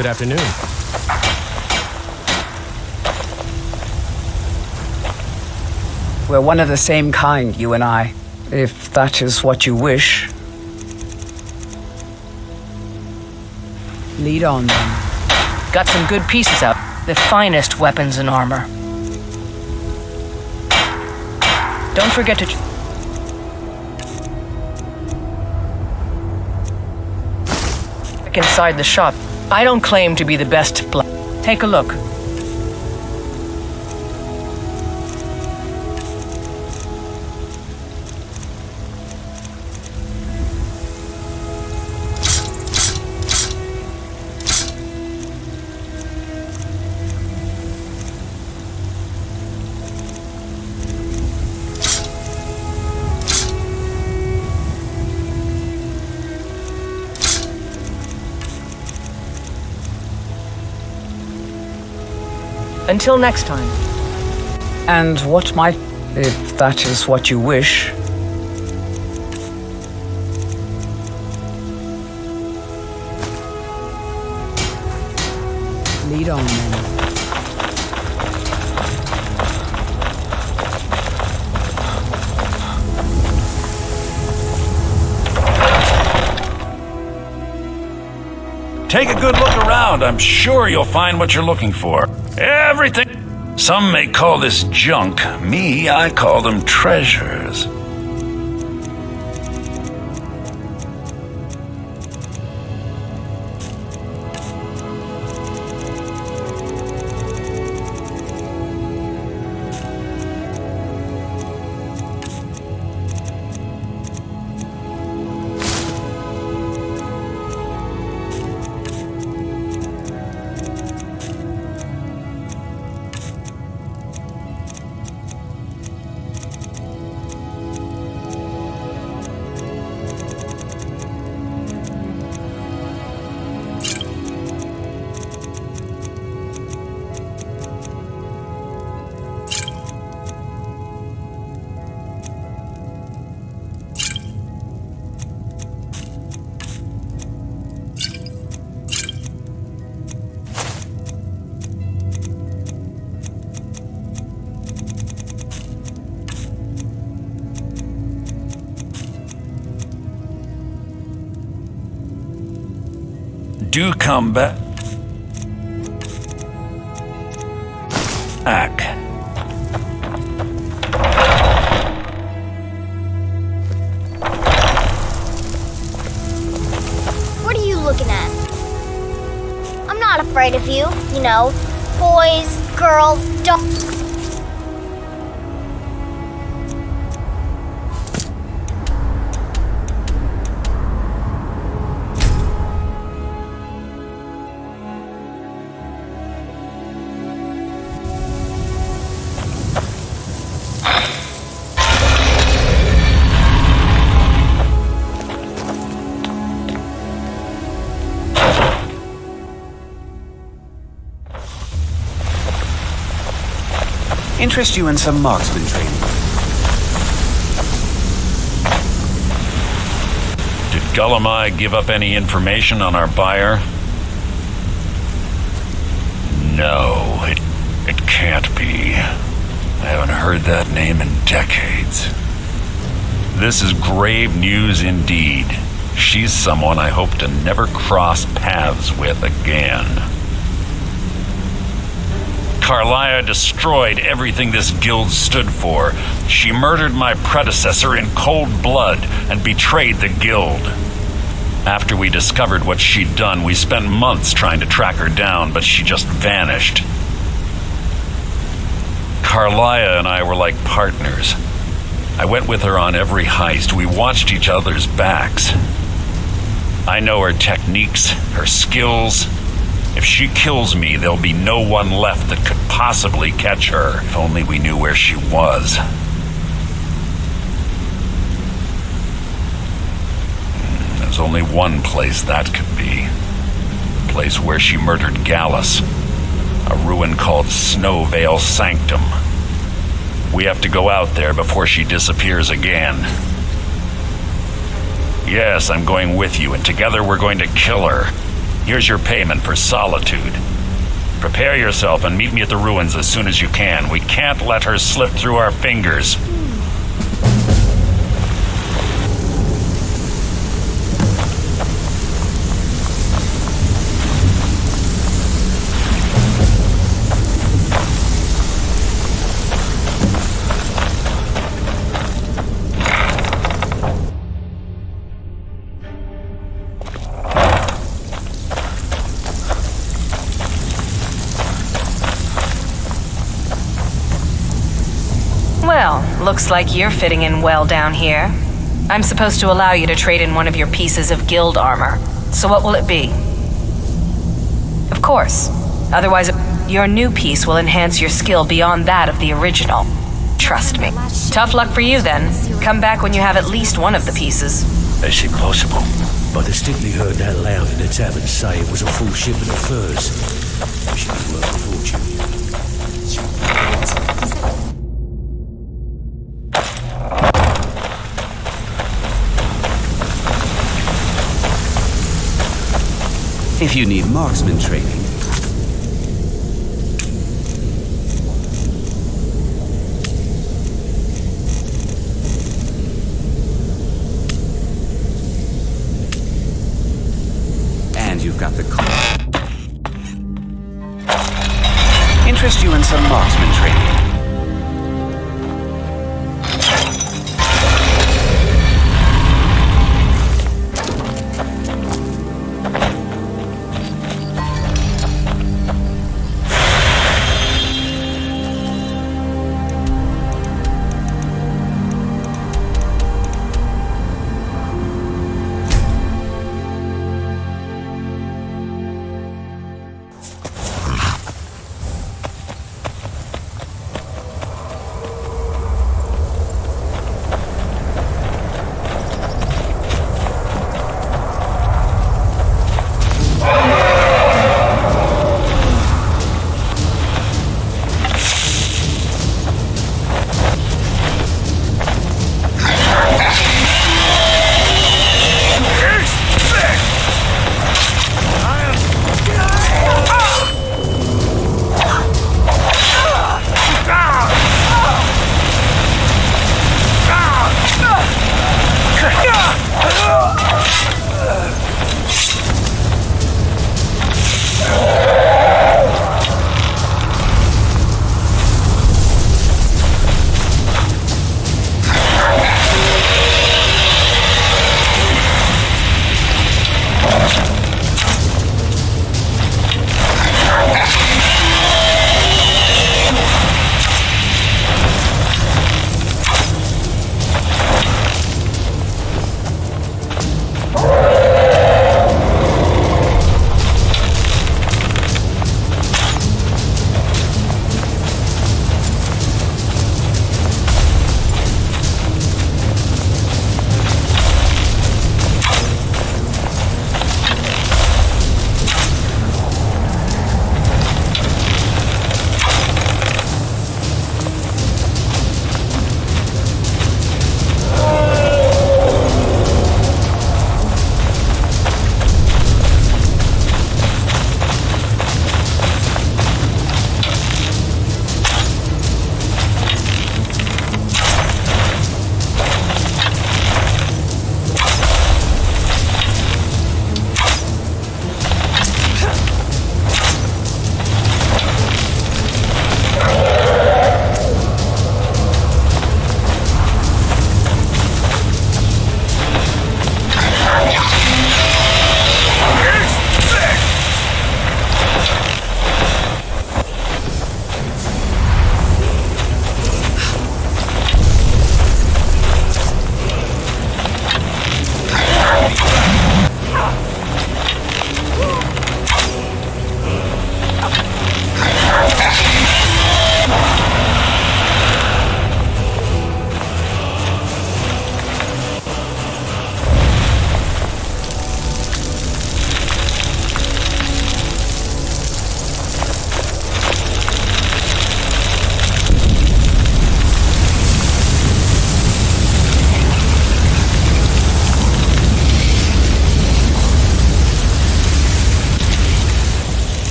Good afternoon. We're one of the same kind, you and I, if that is what you wish. Lead on, then. Got some good pieces out. The finest weapons and armor. Don't forget to... check inside the shop. I don't claim to be the best Take a look. Until next time. And what might, if that is what you wish. Lead on, then. Take a good look around. I'm sure you'll find what you're looking for. Everything. Some may call this junk. Me, I call them treasures. Do come back. What are you looking at? I'm not afraid of you, you know. Boys, girls, dogs. Interest you in some marksman training? Did Gullamai give up any information on our buyer? No, it can't be. I haven't heard that name in decades. This is grave news indeed. She's someone I hope to never cross paths with again. Carlia destroyed everything this guild stood for. She murdered my predecessor in cold blood and betrayed the guild. After we discovered what she'd done, we spent months trying to track her down, but she just vanished. Carlia and I were like partners. I went with her on every heist. We watched each other's backs. I know her techniques, her skills. If she kills me, there'll be no one left that could possibly catch her. If only we knew where she was. There's only one place that could be. The place where she murdered Gallus. A ruin called Snowvale Sanctum. We have to go out there before she disappears again. Yes, I'm going with you, and together we're going to kill her. Here's your payment for solitude. Prepare yourself and meet me at the ruins as soon as you can. We can't let her slip through our fingers. Well, looks like you're fitting in well down here. I'm supposed to allow you to trade in one of your pieces of guild armor. So what will it be? Of course. Otherwise, your new piece will enhance your skill beyond that of the original. Trust me. Tough luck for you then. Come back when you have at least one of the pieces. That's impossible. But I distinctly heard that loud in the tavern say it was a full shipment of furs. It should be worth a fortune. If you need marksman training. And you've got the car. Interest you in some marksman training.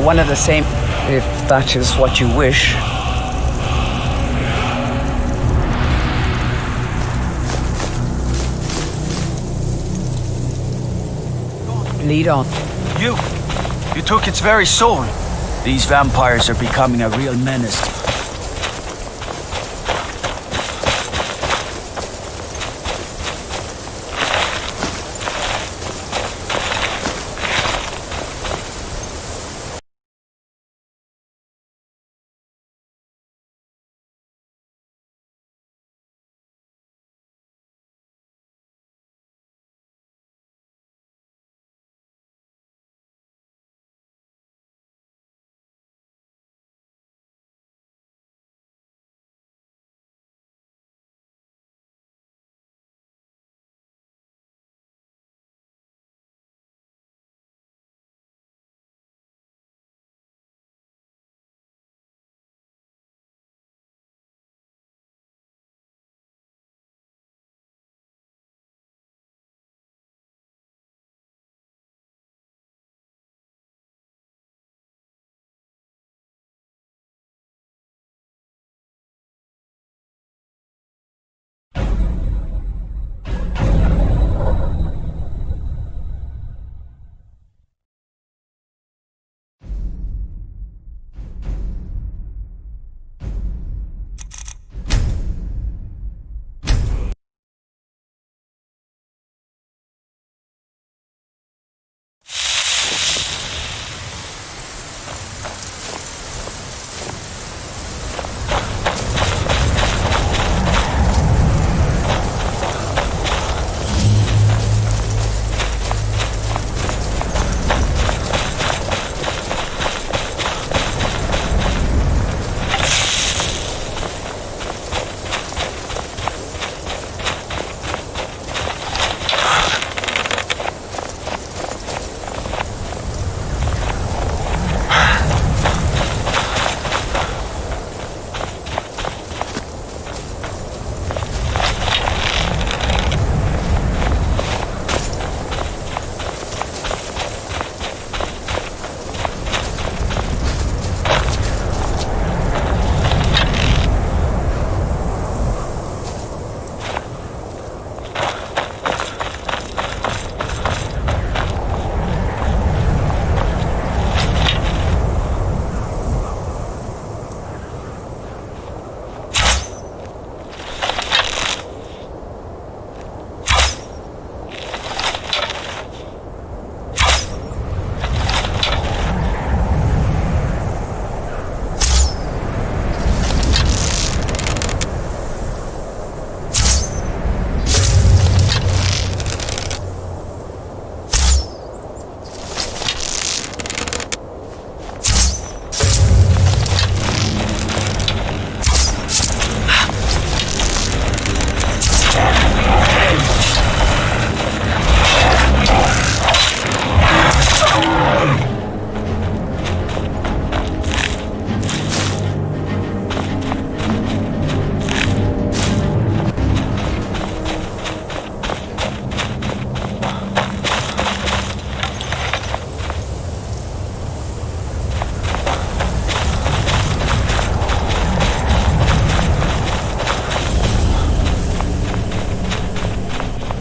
one of the same, if that is what you wish. Lead on. You took its very soul. These vampires are becoming a real menace.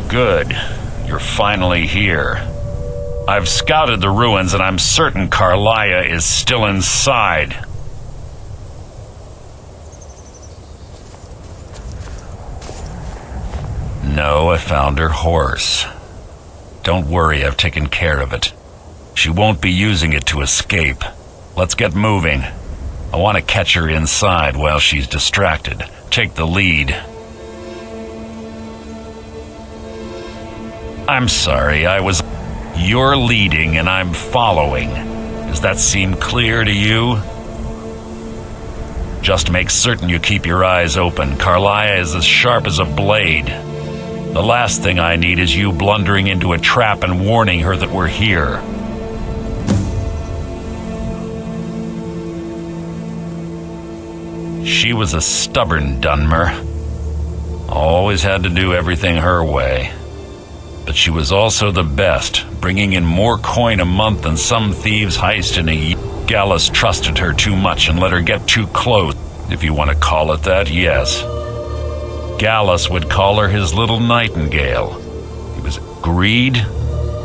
Good. You're finally here. I've scouted the ruins and I'm certain Carlia is still inside. No, I found her horse. Don't worry, I've taken care of it. She won't be using it to escape. Let's get moving. I want to catch her inside while she's distracted. Take the lead. I'm sorry, You're leading and I'm following. Does that seem clear to you? Just make certain you keep your eyes open. Carlia is as sharp as a blade. The last thing I need is you blundering into a trap and warning her that we're here. She was a stubborn Dunmer. Always had to do everything her way. But she was also the best, bringing in more coin a month than some thieves heist in a year. Gallus trusted her too much and let her get too close, if you want to call it that, yes. Gallus would call her his little nightingale. It was greed?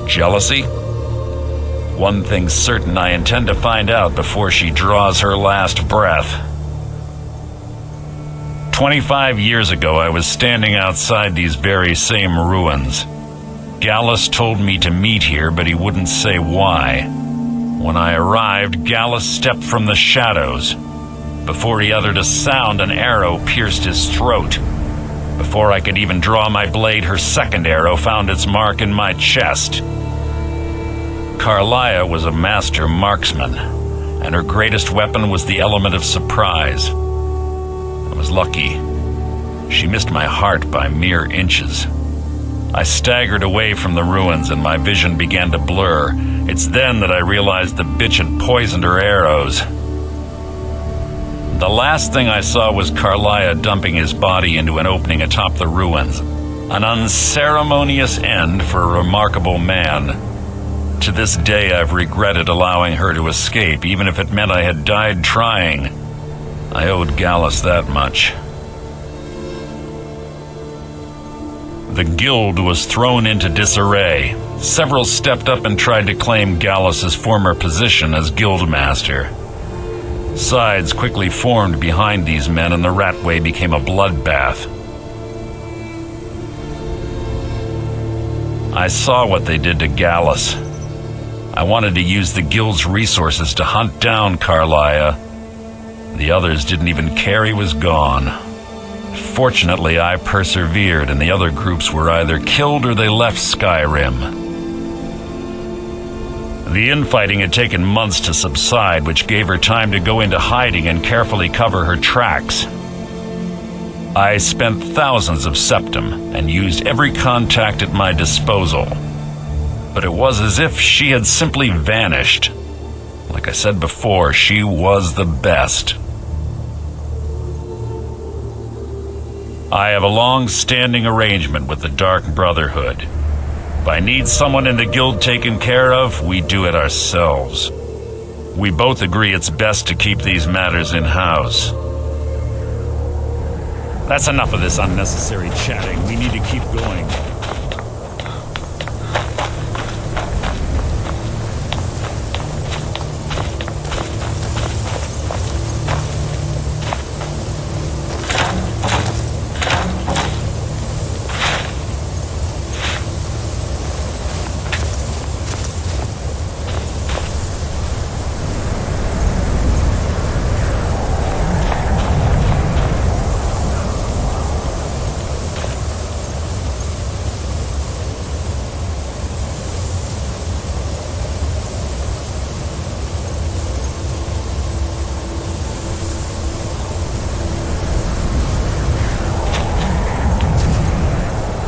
Jealousy? One thing's certain, I intend to find out before she draws her last breath. 25 years ago, I was standing outside these very same ruins. Gallus told me to meet here, but he wouldn't say why. When I arrived, Gallus stepped from the shadows. Before he uttered a sound, an arrow pierced his throat. Before I could even draw my blade, her second arrow found its mark in my chest. Carlia was a master marksman, and her greatest weapon was the element of surprise. I was lucky. She missed my heart by mere inches. I staggered away from the ruins and my vision began to blur. It's then that I realized the bitch had poisoned her arrows. The last thing I saw was Carlia dumping his body into an opening atop the ruins. An unceremonious end for a remarkable man. To this day, I've regretted allowing her to escape, even if it meant I had died trying. I owed Gallus that much. The guild was thrown into disarray. Several stepped up and tried to claim Gallus's former position as guildmaster. Sides quickly formed behind these men, and the Ratway became a bloodbath. I saw what they did to Gallus. I wanted to use the guild's resources to hunt down Carlia. The others didn't even care he was gone. Fortunately, I persevered, and the other groups were either killed or they left Skyrim. The infighting had taken months to subside, which gave her time to go into hiding and carefully cover her tracks. I spent thousands of septum and used every contact at my disposal. But it was as if she had simply vanished. Like I said before, she was the best. I have a long-standing arrangement with the Dark Brotherhood. If I need someone in the guild taken care of, we do it ourselves. We both agree it's best to keep these matters in-house. That's enough of this unnecessary chatting. We need to keep going.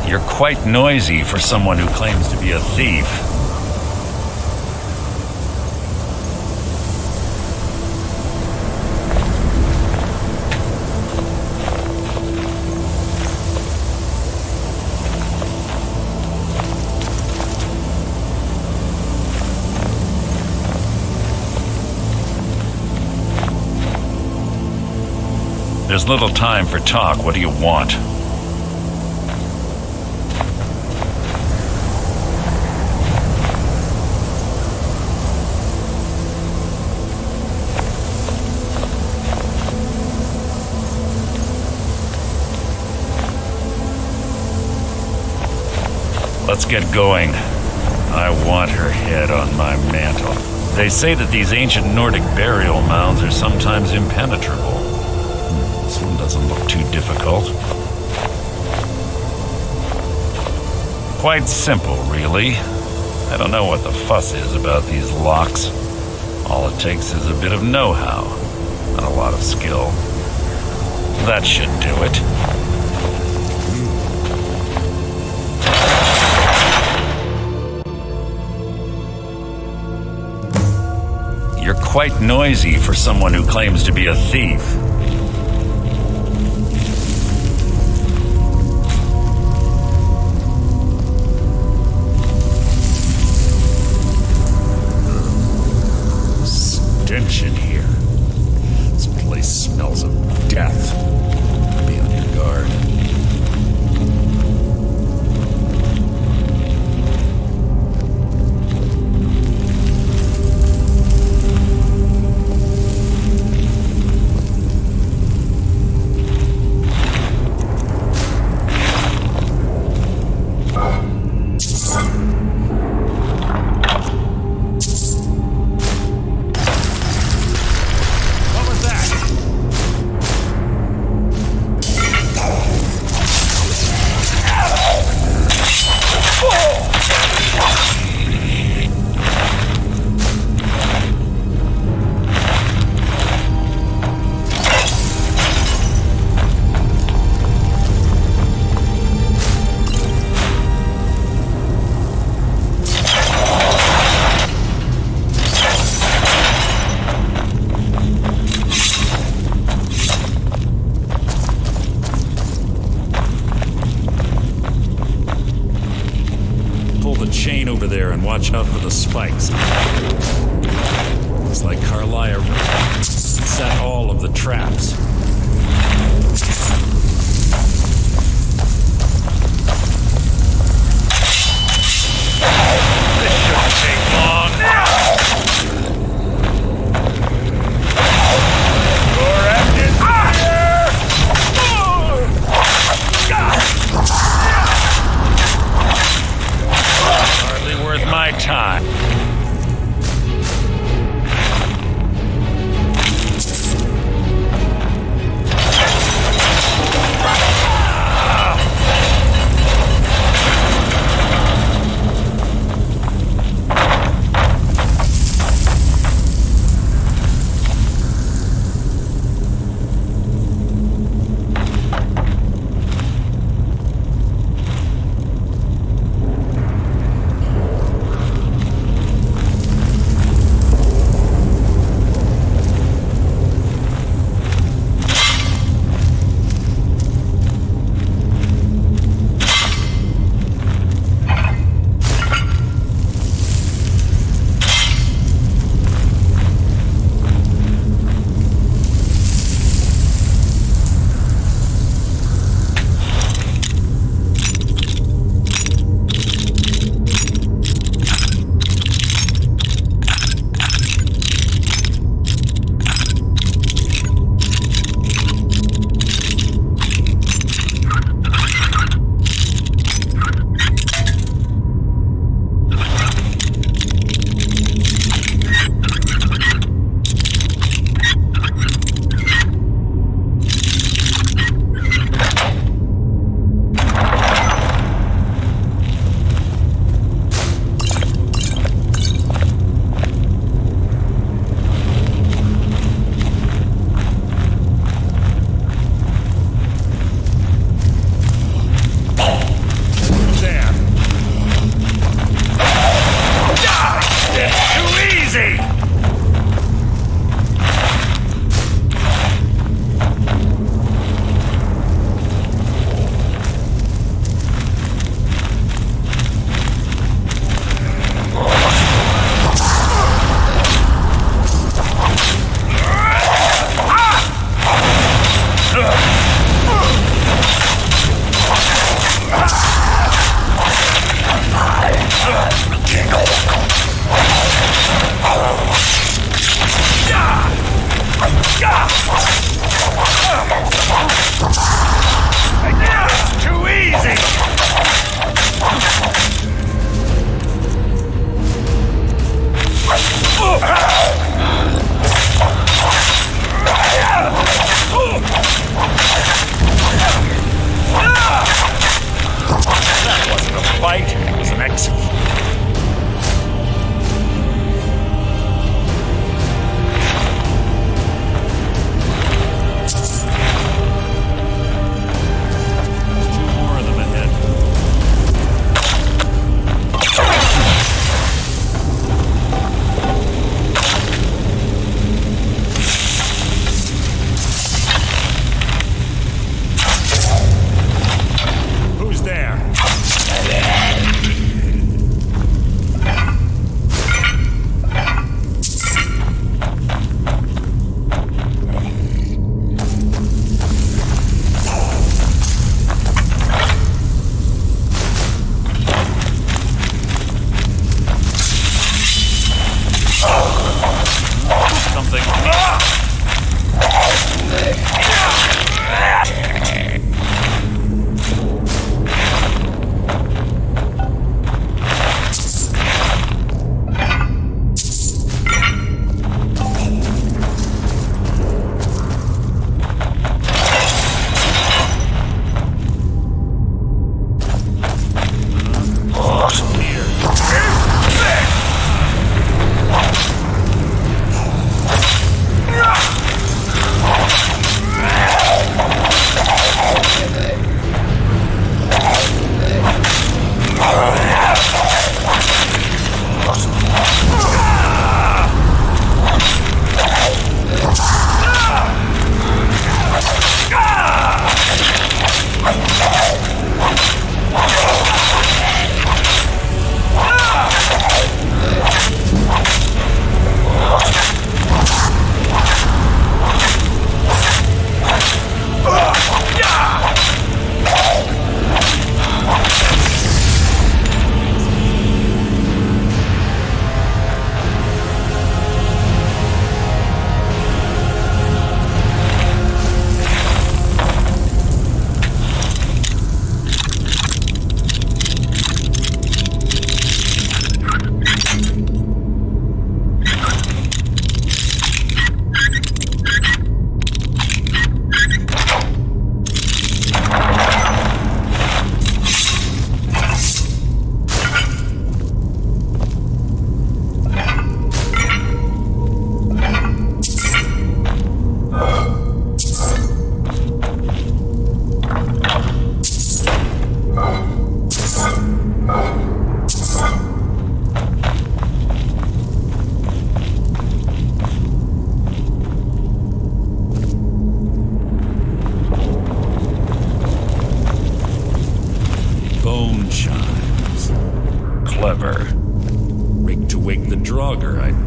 You're quite noisy for someone who claims to be a thief. There's little time for talk. What do you want? Let's get going. I want her head on my mantle. They say that these ancient Nordic burial mounds are sometimes impenetrable. This one doesn't look too difficult. Quite simple, really. I don't know what the fuss is about these locks. All it takes is a bit of know-how and a lot of skill. That should do it. You're quite noisy for someone who claims to be a thief. Stench out for the spikes. Looks like Carlia set all of the traps. This shouldn't take long. Your end is here! Hardly worth my time.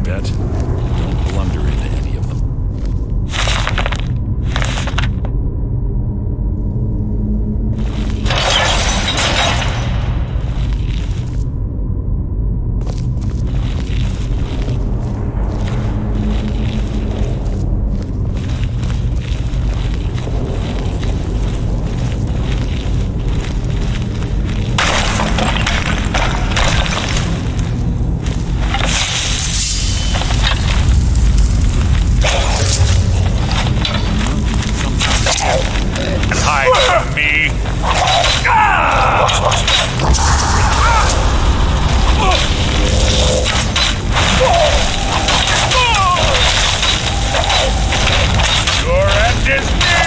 bet. Don't blunder into any of them. Hide from me! Your end is near!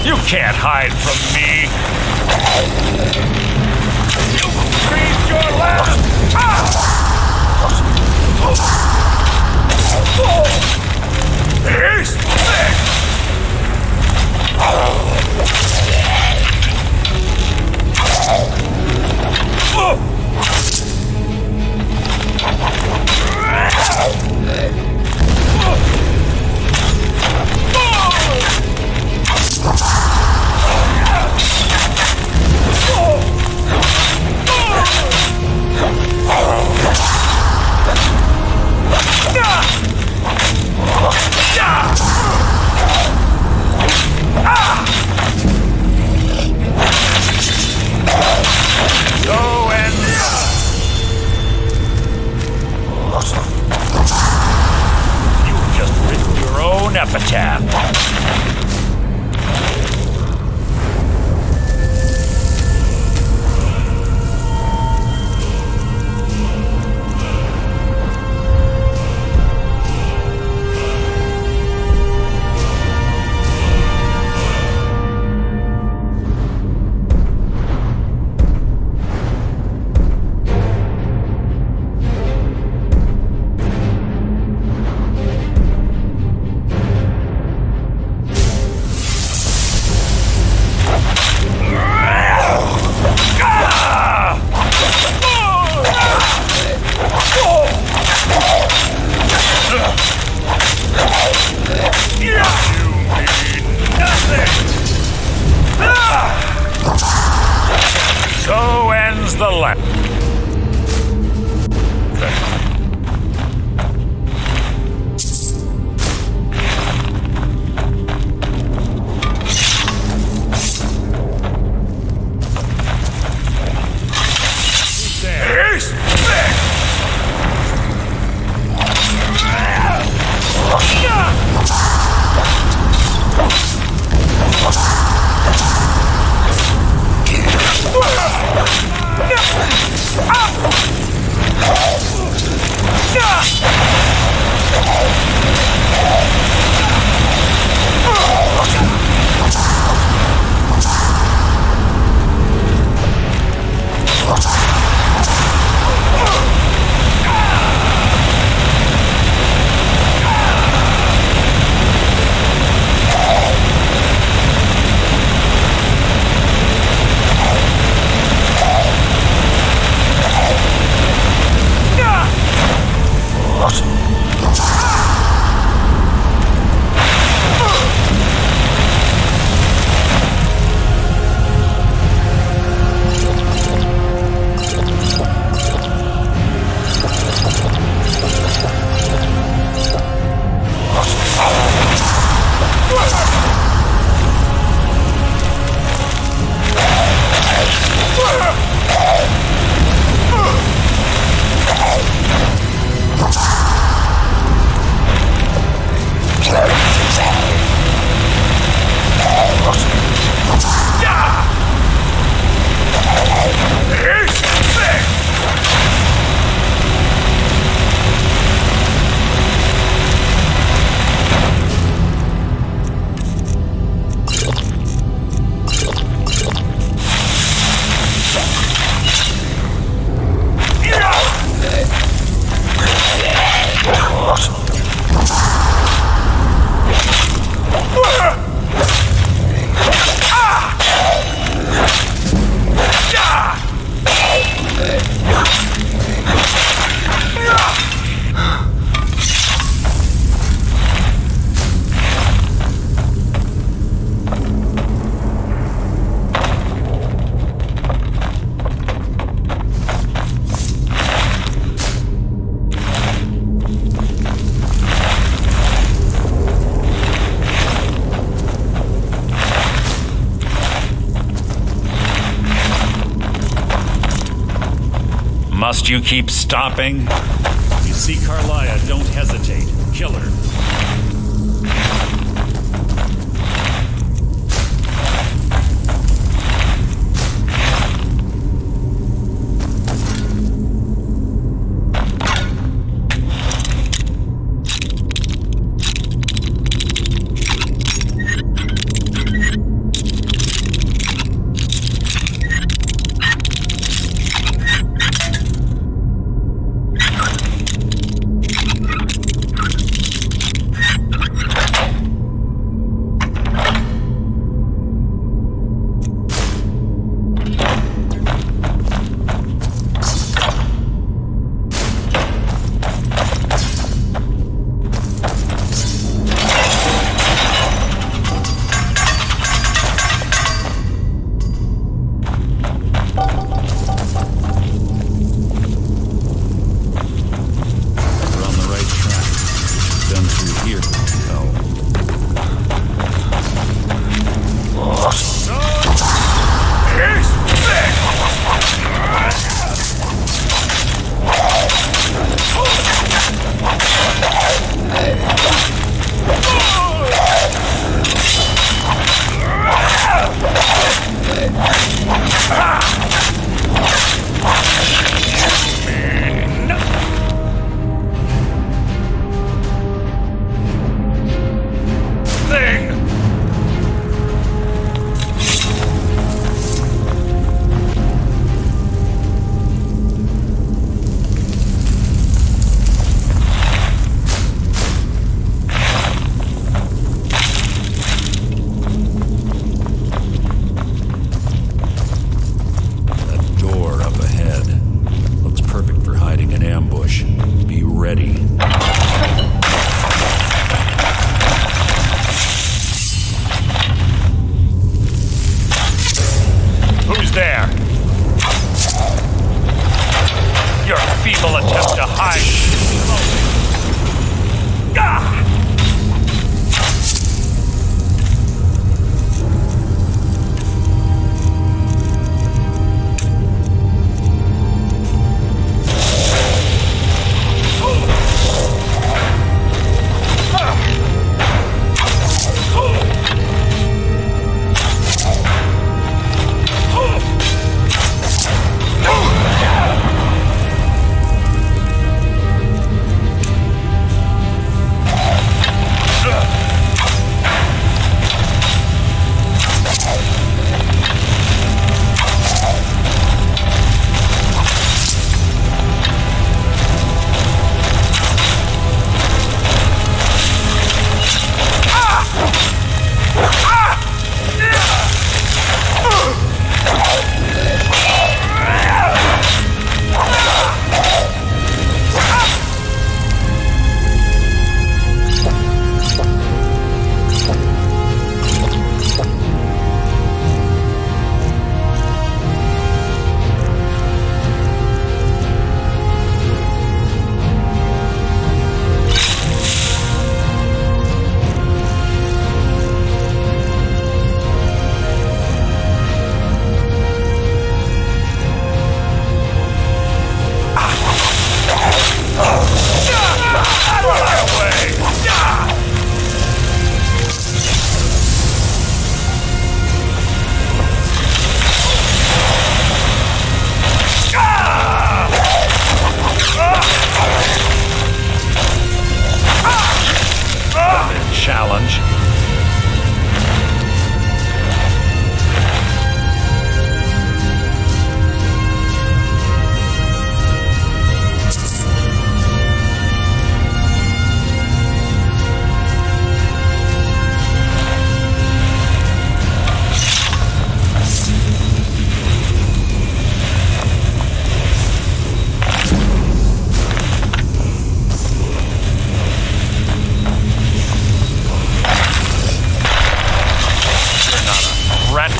You can't hide from me. You breathe your last. He's fixed. Epitaph. So ends the lap. Must you keep stopping? You see Carlia, don't hesitate. Kill her.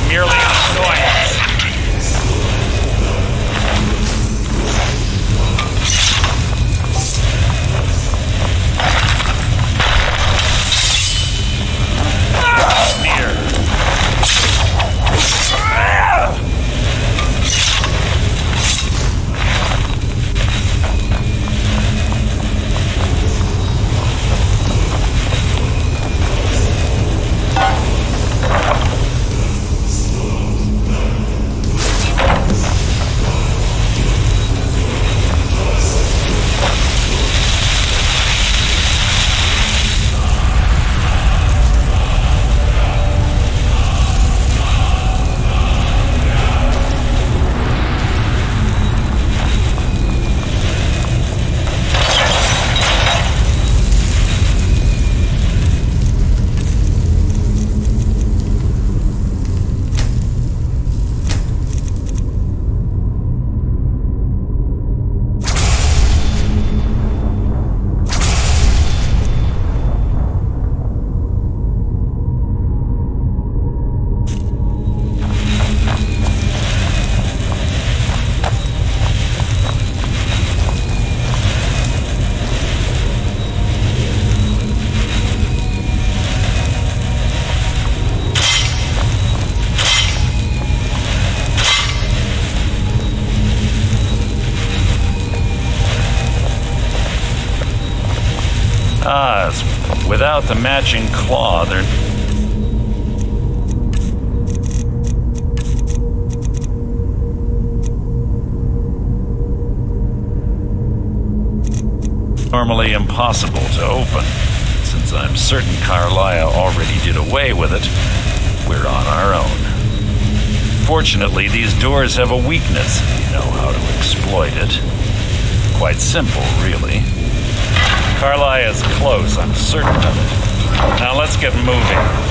merely an annoyance. Without the matching claw, they're... normally impossible to open. Since I'm certain Carlia already did away with it, we're on our own. Fortunately, these doors have a weakness. You know how to exploit it. Quite simple, really. Carlia is close, I'm certain of it. Now let's get moving.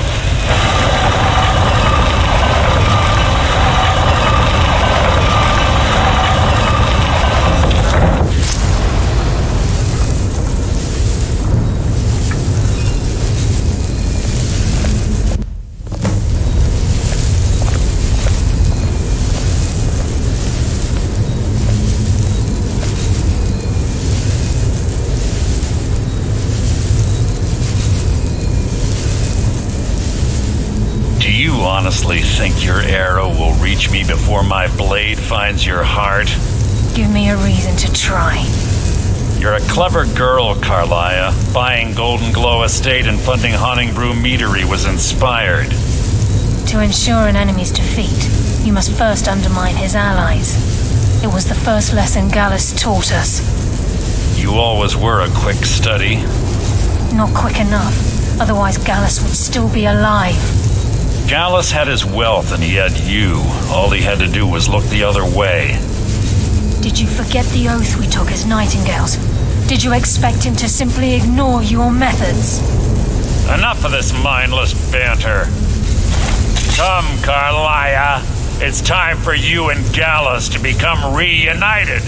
Honestly think your arrow will reach me before my blade finds your heart? Give me a reason to try. You're a clever girl, Carlia. Buying Golden Glow Estate and funding Haunting Brew Meadery was inspired. To ensure an enemy's defeat, you must first undermine his allies. It was the first lesson Gallus taught us. You always were a quick study. Not quick enough, otherwise Gallus would still be alive. Gallus had his wealth and he had you. All he had to do was look the other way. Did you forget the oath we took as nightingales? Did you expect him to simply ignore your methods? Enough of this mindless banter. Come, Carlia. It's time for you and Gallus to become reunited.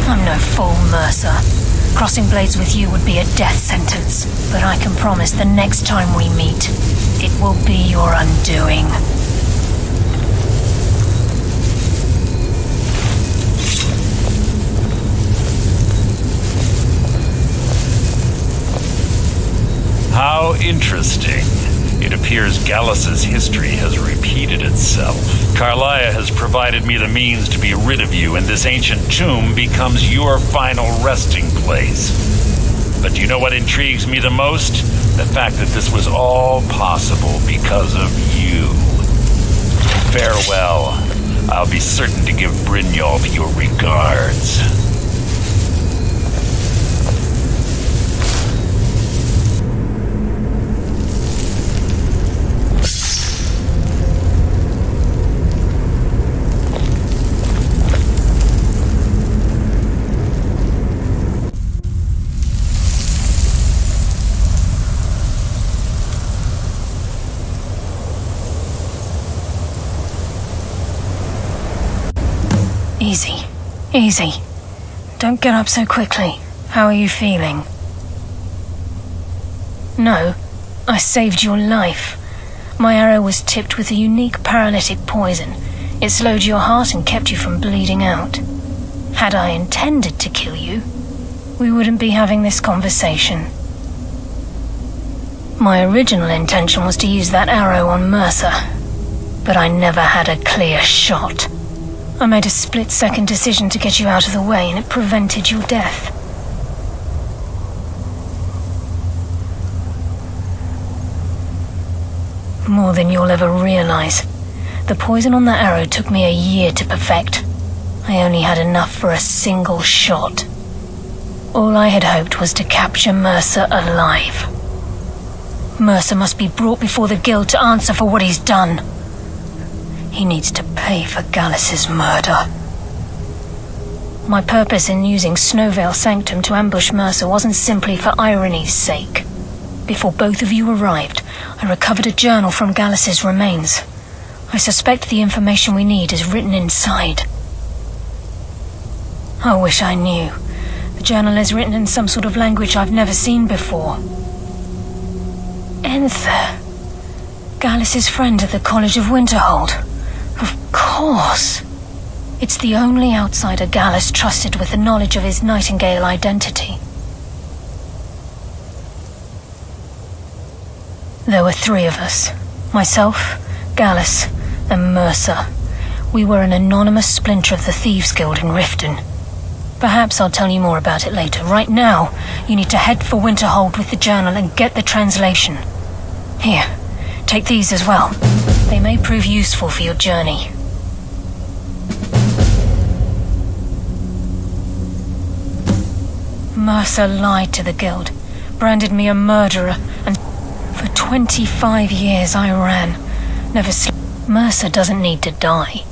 I'm no fool, Mercer. Crossing blades with you would be a death sentence, but I can promise the next time we meet, it will be your undoing. How interesting. It appears Gallus's history has repeated itself. Carlia has provided me the means to be rid of you, and this ancient tomb becomes your final resting place. But do you know what intrigues me the most? The fact that this was all possible because of you. Farewell. I'll be certain to give Brynjolf your regards. Easy. Easy. Don't get up so quickly. How are you feeling? No, I saved your life. My arrow was tipped with a unique paralytic poison. It slowed your heart and kept you from bleeding out. Had I intended to kill you, we wouldn't be having this conversation. My original intention was to use that arrow on Mercer, but I never had a clear shot. I made a split-second decision to get you out of the way, and it prevented your death. More than you'll ever realize. The poison on that arrow took me a year to perfect. I only had enough for a single shot. All I had hoped was to capture Mercer alive. Mercer must be brought before the Guild to answer for what he's done. He needs to pay for Gallus's murder. My purpose in using Snowvale Sanctum to ambush Mercer wasn't simply for irony's sake. Before both of you arrived, I recovered a journal from Gallus's remains. I suspect the information we need is written inside. I wish I knew. The journal is written in some sort of language I've never seen before. Enther. Gallus's friend at the College of Winterhold. Of course. It's the only outsider Gallus trusted with the knowledge of his Nightingale identity. There were 3 of us. Myself, Gallus, and Mercer. We were an anonymous splinter of the Thieves Guild in Riften. Perhaps I'll tell you more about it later. Right now, you need to head for Winterhold with the journal and get the translation. Here, take these as well. They may prove useful for your journey. Mercer lied to the Guild, branded me a murderer, and for 25 years I ran. Never Mercer doesn't need to die.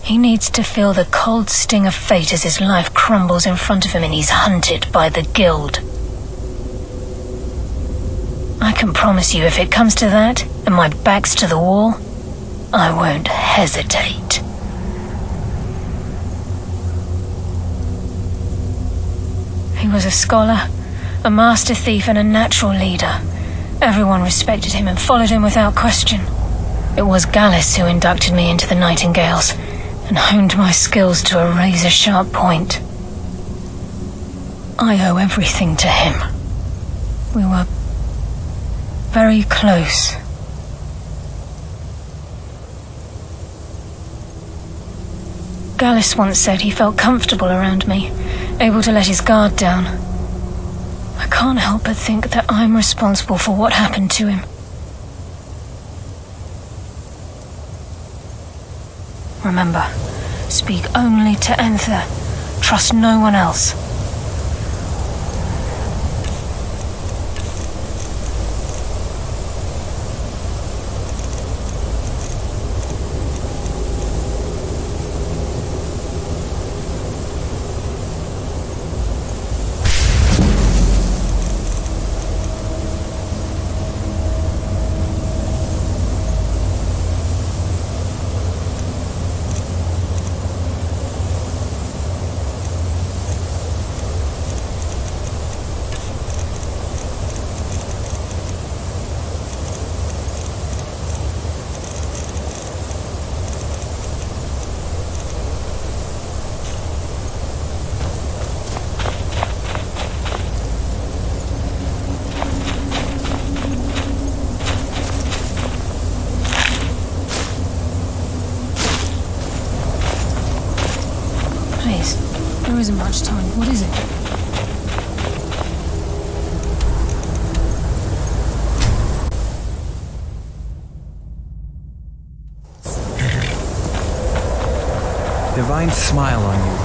He needs to feel the cold sting of fate as his life crumbles in front of him and he's hunted by the Guild. I can promise you if it comes to that, and my back's to the wall, I won't hesitate. He was a scholar, a master thief, and a natural leader. Everyone respected him and followed him without question. It was Gallus who inducted me into the Nightingales and honed my skills to a razor-sharp point. I owe everything to him. We were very close. Gallus once said he felt comfortable around me, able to let his guard down. I can't help but think that I'm responsible for what happened to him. Remember, speak only to Enther. Trust no one else. There isn't much time. What is it? Divine smile on you.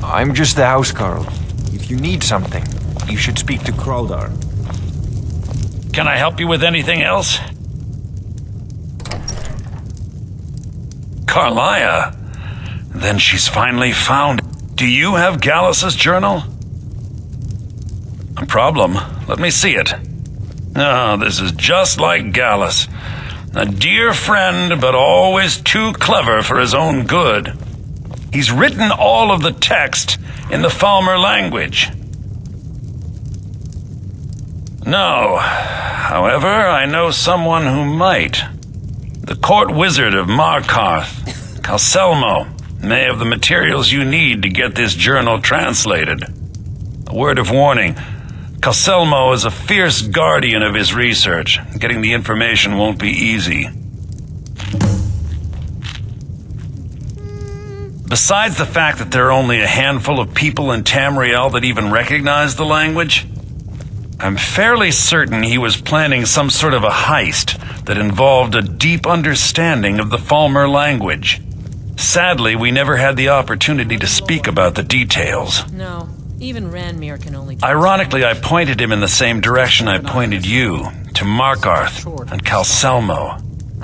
I'm just the housecarl. If you need something, you should speak to Kraldar. Can I help you with anything else? Carlia? Then she's finally found it. Do you have Gallus's journal? A problem? Let me see it. Oh, this is just like Gallus. A dear friend, but always too clever for his own good. He's written all of the text in the Falmer language. No. However, I know someone who might. The court wizard of Markarth, Calselmo, may have the materials you need to get this journal translated. A word of warning, Calselmo is a fierce guardian of his research. Getting the information won't be easy. Besides the fact that there are only a handful of people in Tamriel that even recognize the language, I'm fairly certain he was planning some sort of a heist that involved a deep understanding of the Falmer language. Sadly, we never had the opportunity to speak about the details. No, even Ranmir can only... Ironically, I pointed him in the same direction I pointed you, to Markarth and Calselmo.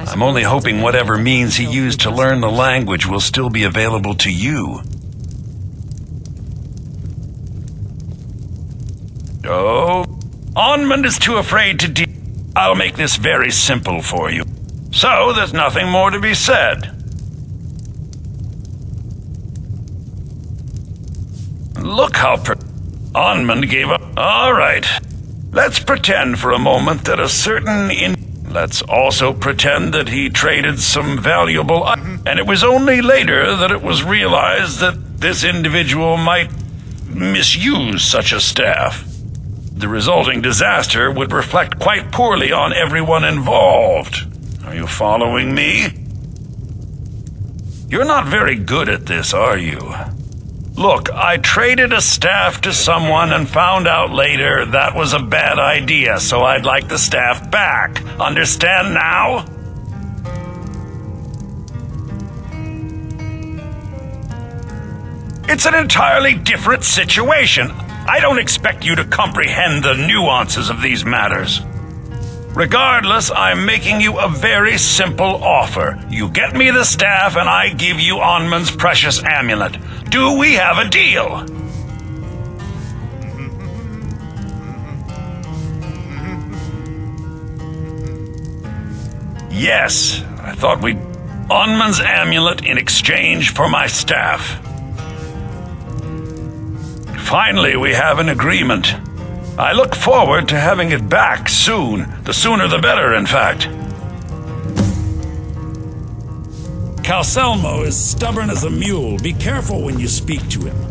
I'm only hoping whatever means he used to learn the language will still be available to you. Oh, Onmund is too afraid to I'll make this very simple for you. So, there's nothing more to be said. Look how Onmund gave up. All right. Let's pretend for a moment that a certain Let's also pretend that he traded some valuable and it was only later that it was realized that this individual might misuse such a staff. The resulting disaster would reflect quite poorly on everyone involved. Are you following me? You're not very good at this, are you? Look, I traded a staff to someone and found out later that was a bad idea, so I'd like the staff back. Understand now? It's an entirely different situation. I don't expect you to comprehend the nuances of these matters. Regardless, I'm making you a very simple offer. You get me the staff and I give you Onmund's precious amulet. Do we have a deal? Yes, I thought we'd... Onmund's amulet in exchange for my staff. Finally, we have an agreement. I look forward to having it back soon. The sooner the better, in fact. Calselmo is stubborn as a mule. Be careful when you speak to him.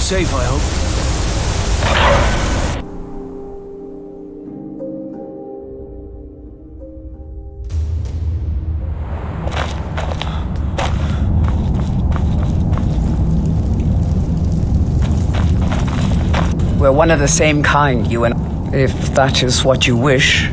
Safe, I hope. We're one of the same kind, you and I, if that is what you wish.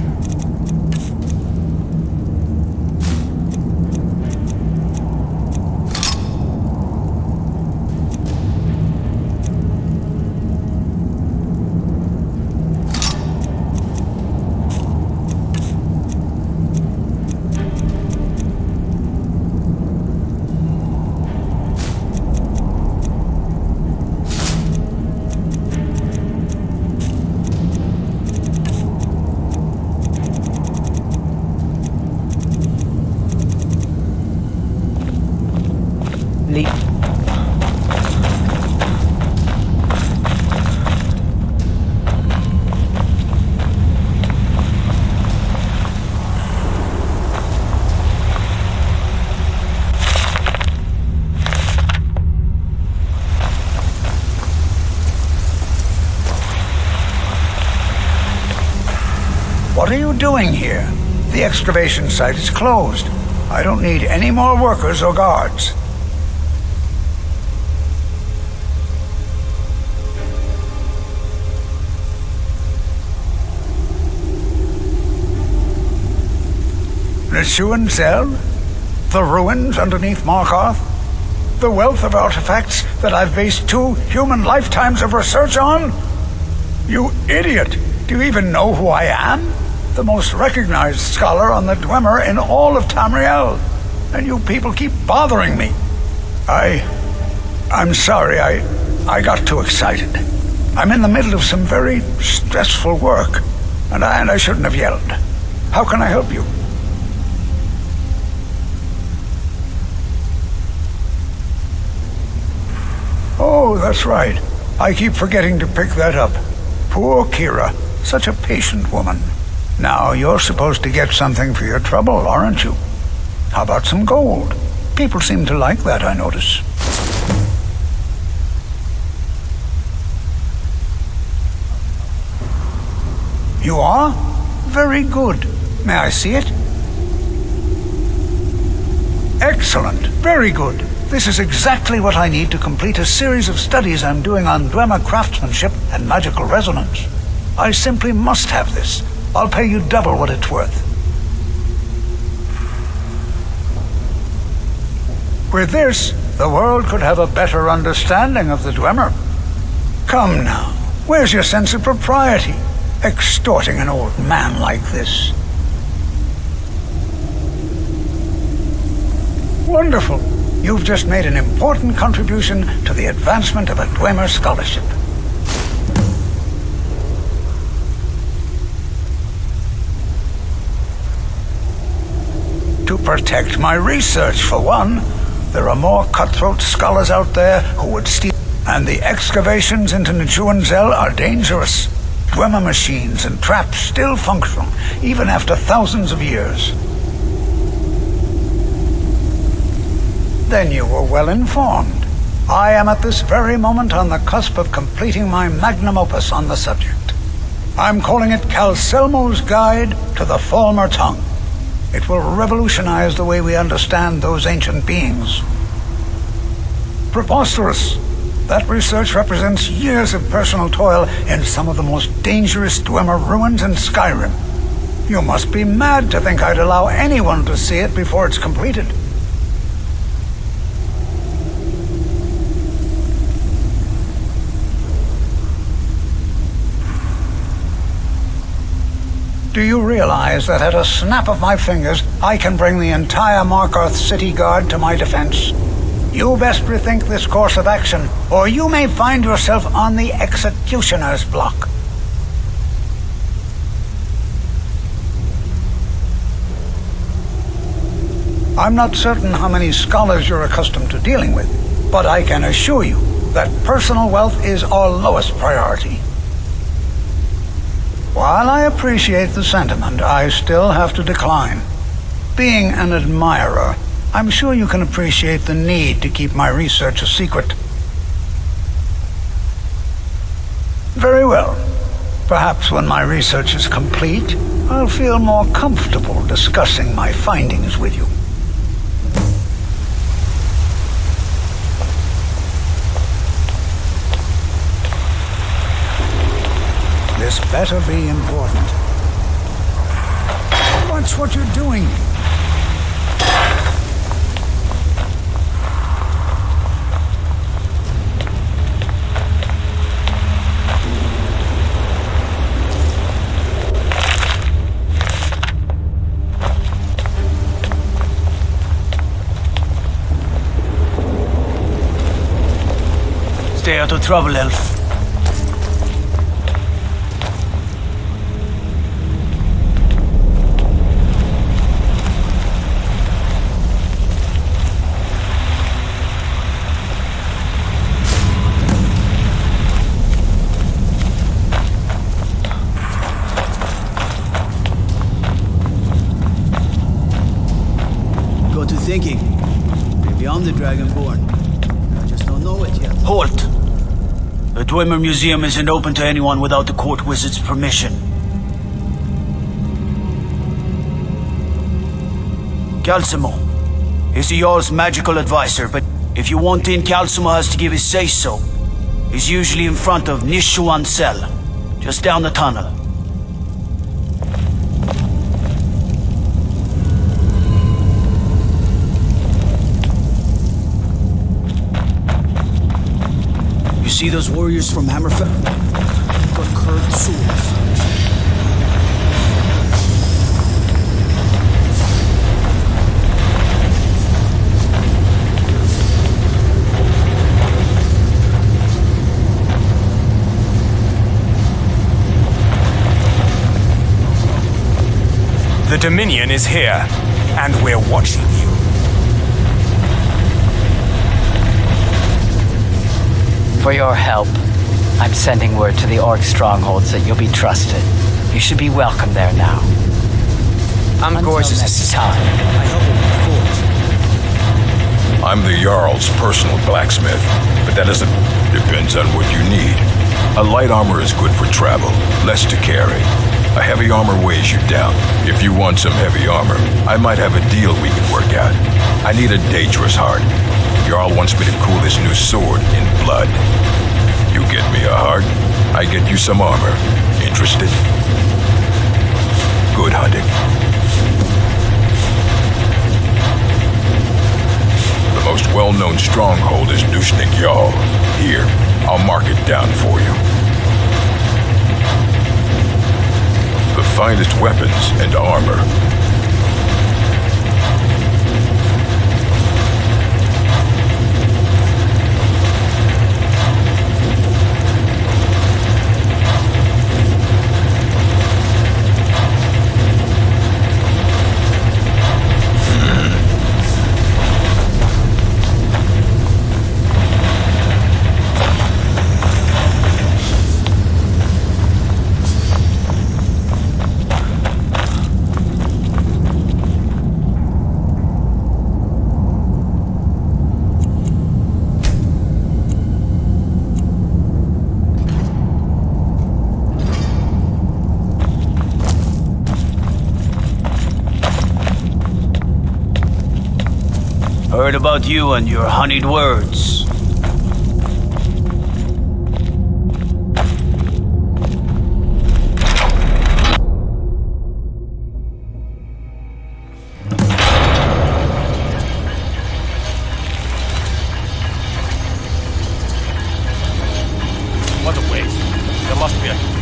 What are you doing here? The excavation site is closed. I don't need any more workers or guards. Nichuan Cell? The ruins underneath Markarth? The wealth of artifacts that I've based 2 human lifetimes of research on? You idiot! Do you even know who I am? The most recognized scholar on the Dwemer in all of Tamriel. And you people keep bothering me. I'm sorry, I got too excited. I'm in the middle of some very stressful work, and I shouldn't have yelled. How can I help you? Oh, that's right. I keep forgetting to pick that up. Poor Kira. Such a patient woman. Now, you're supposed to get something for your trouble, aren't you? How about some gold? People seem to like that, I notice. You are? Very good. May I see it? Excellent. Very good. This is exactly what I need to complete a series of studies I'm doing on Dwemer craftsmanship and magical resonance. I simply must have this. I'll pay you double what it's worth. With this, the world could have a better understanding of the Dwemer. Come now, where's your sense of propriety? Extorting an old man like this. Wonderful. You've just made an important contribution to the advancement of a Dwemer scholarship. To protect my research, for one. There are more cutthroat scholars out there who would steal, and the excavations into Nichuan Zell are dangerous. Dwemer machines and traps still function, even after thousands of years. Then you were well informed. I am at this very moment on the cusp of completing my magnum opus on the subject. I'm calling it Calselmo's Guide to the Falmer Tongue. It will revolutionize the way we understand those ancient beings. Preposterous! That research represents years of personal toil in some of the most dangerous Dwemer ruins in Skyrim. You must be mad to think I'd allow anyone to see it before it's completed. Do you realize that at a snap of my fingers, I can bring the entire Markarth City Guard to my defense? You best rethink this course of action, or you may find yourself on the executioner's block. I'm not certain how many scholars you're accustomed to dealing with, but I can assure you that personal wealth is our lowest priority. While I appreciate the sentiment, I still have to decline. Being an admirer, I'm sure you can appreciate the need to keep my research a secret. Very well. Perhaps when my research is complete, I'll feel more comfortable discussing my findings with you. This better be important. Watch what you're doing. Stay out of trouble, Elf. Thinking. Maybe I'm the Dragonborn. I just don't know it yet. Halt! The Dwemer Museum isn't open to anyone without the court wizard's permission. Calcimo. He's the Jarl's magical advisor, but if you want in, Calcimo has to give his say-so. He's usually in front of Nishuan cell, just down the tunnel. You see those warriors from Hammerfell? They've got curved swords. The Dominion is here, and we're watching you. For your help, I'm sending word to the Orc strongholds that you'll be trusted. You should be welcome there now. I'm Gorgeous this time. I'm the Jarl's personal blacksmith, but that doesn't... depends on what you need. A light armor is good for travel, less to carry. A heavy armor weighs you down. If you want some heavy armor, I might have a deal we can work out. I need a dangerous heart. Jarl wants me to cool his new sword in blood. You get me a heart, I get you some armor. Interested? Good hunting. The most well-known stronghold is Nushnik Jarl. Here, I'll mark it down for you. The finest weapons and armor. Heard about you and your honeyed words. What a waste. There must be a...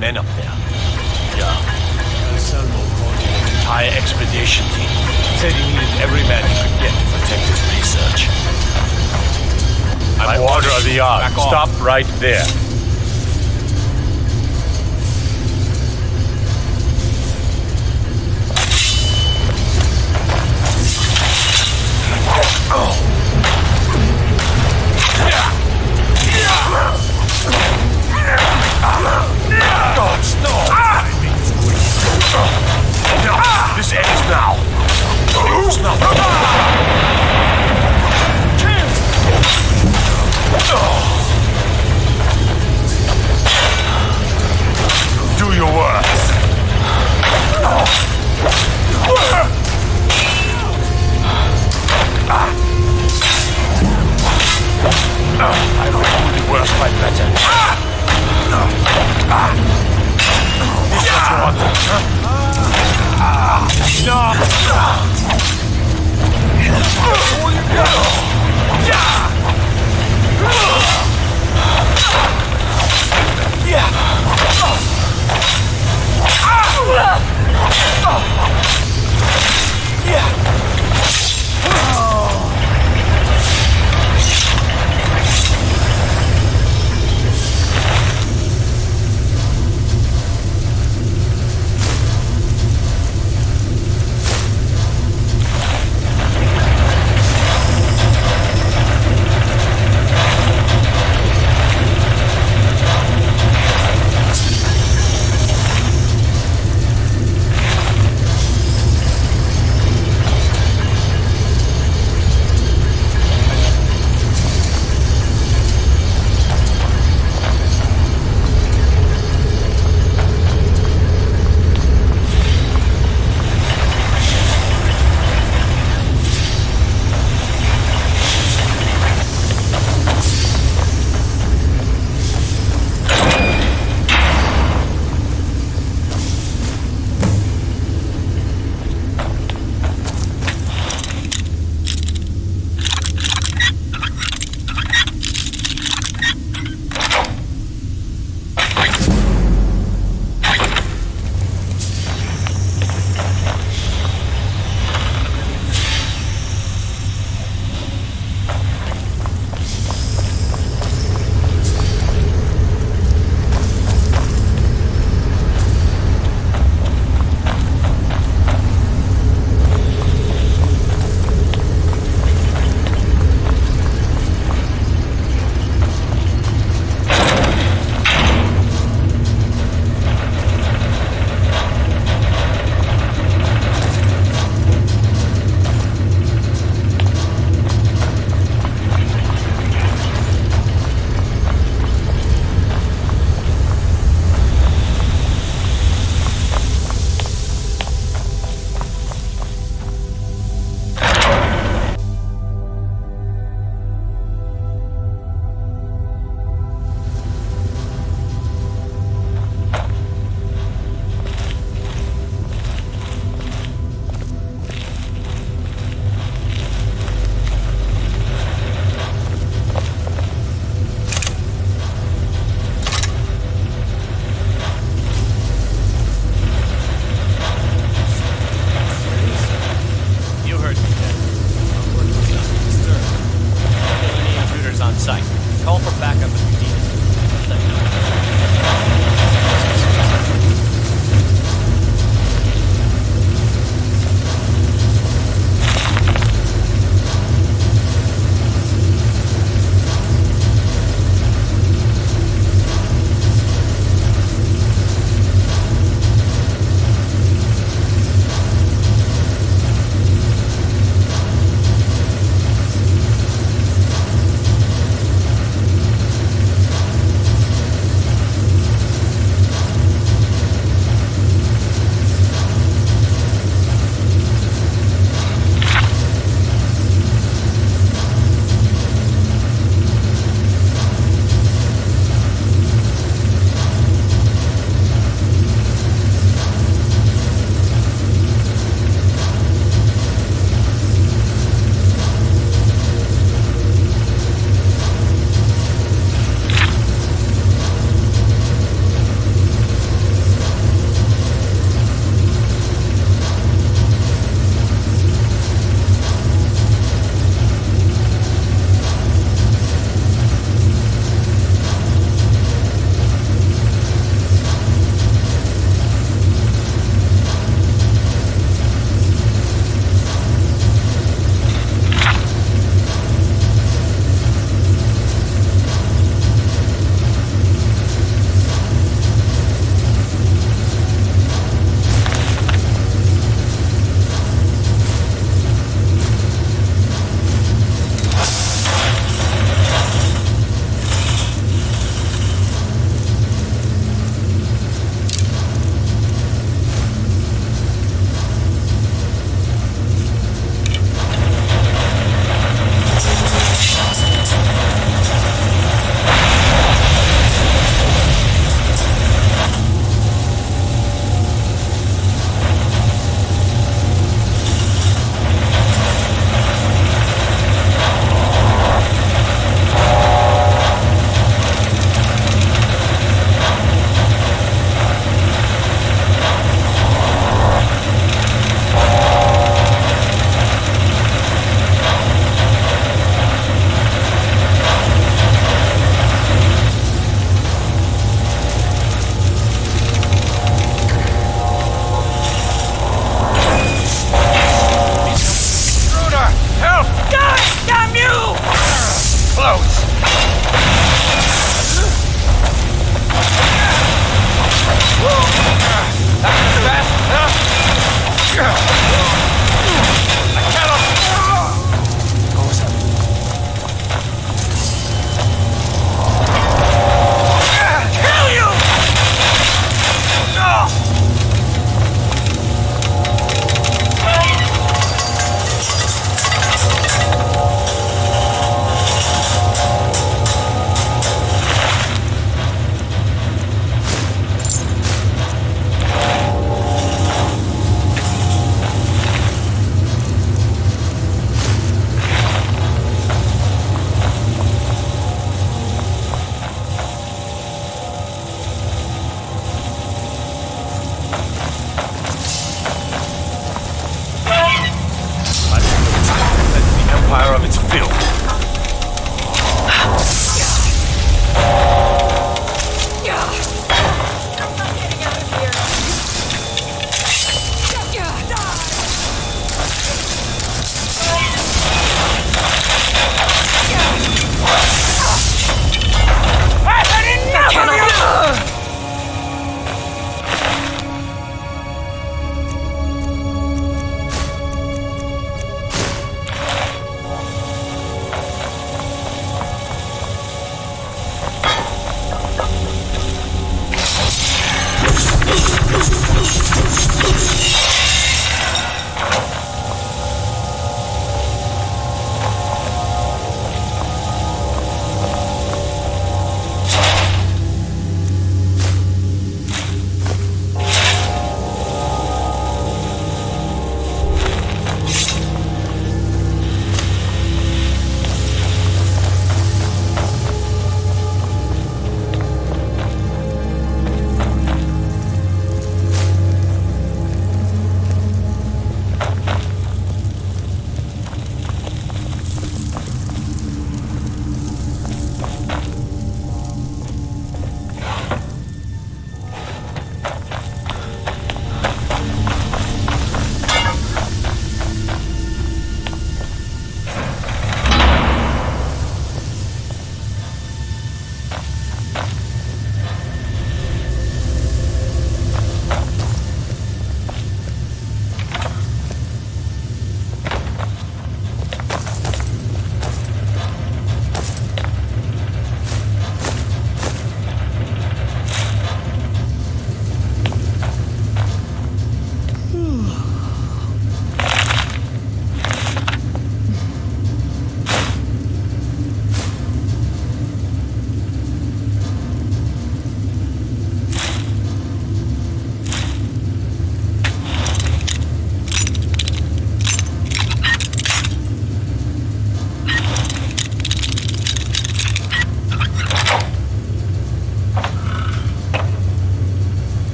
men up there. Yeah. Anselmo called in an entire expedition team. Said he needed every man he could get to protect his research. By order of the Jarl. Stop right there. This ends now. Lose nothing.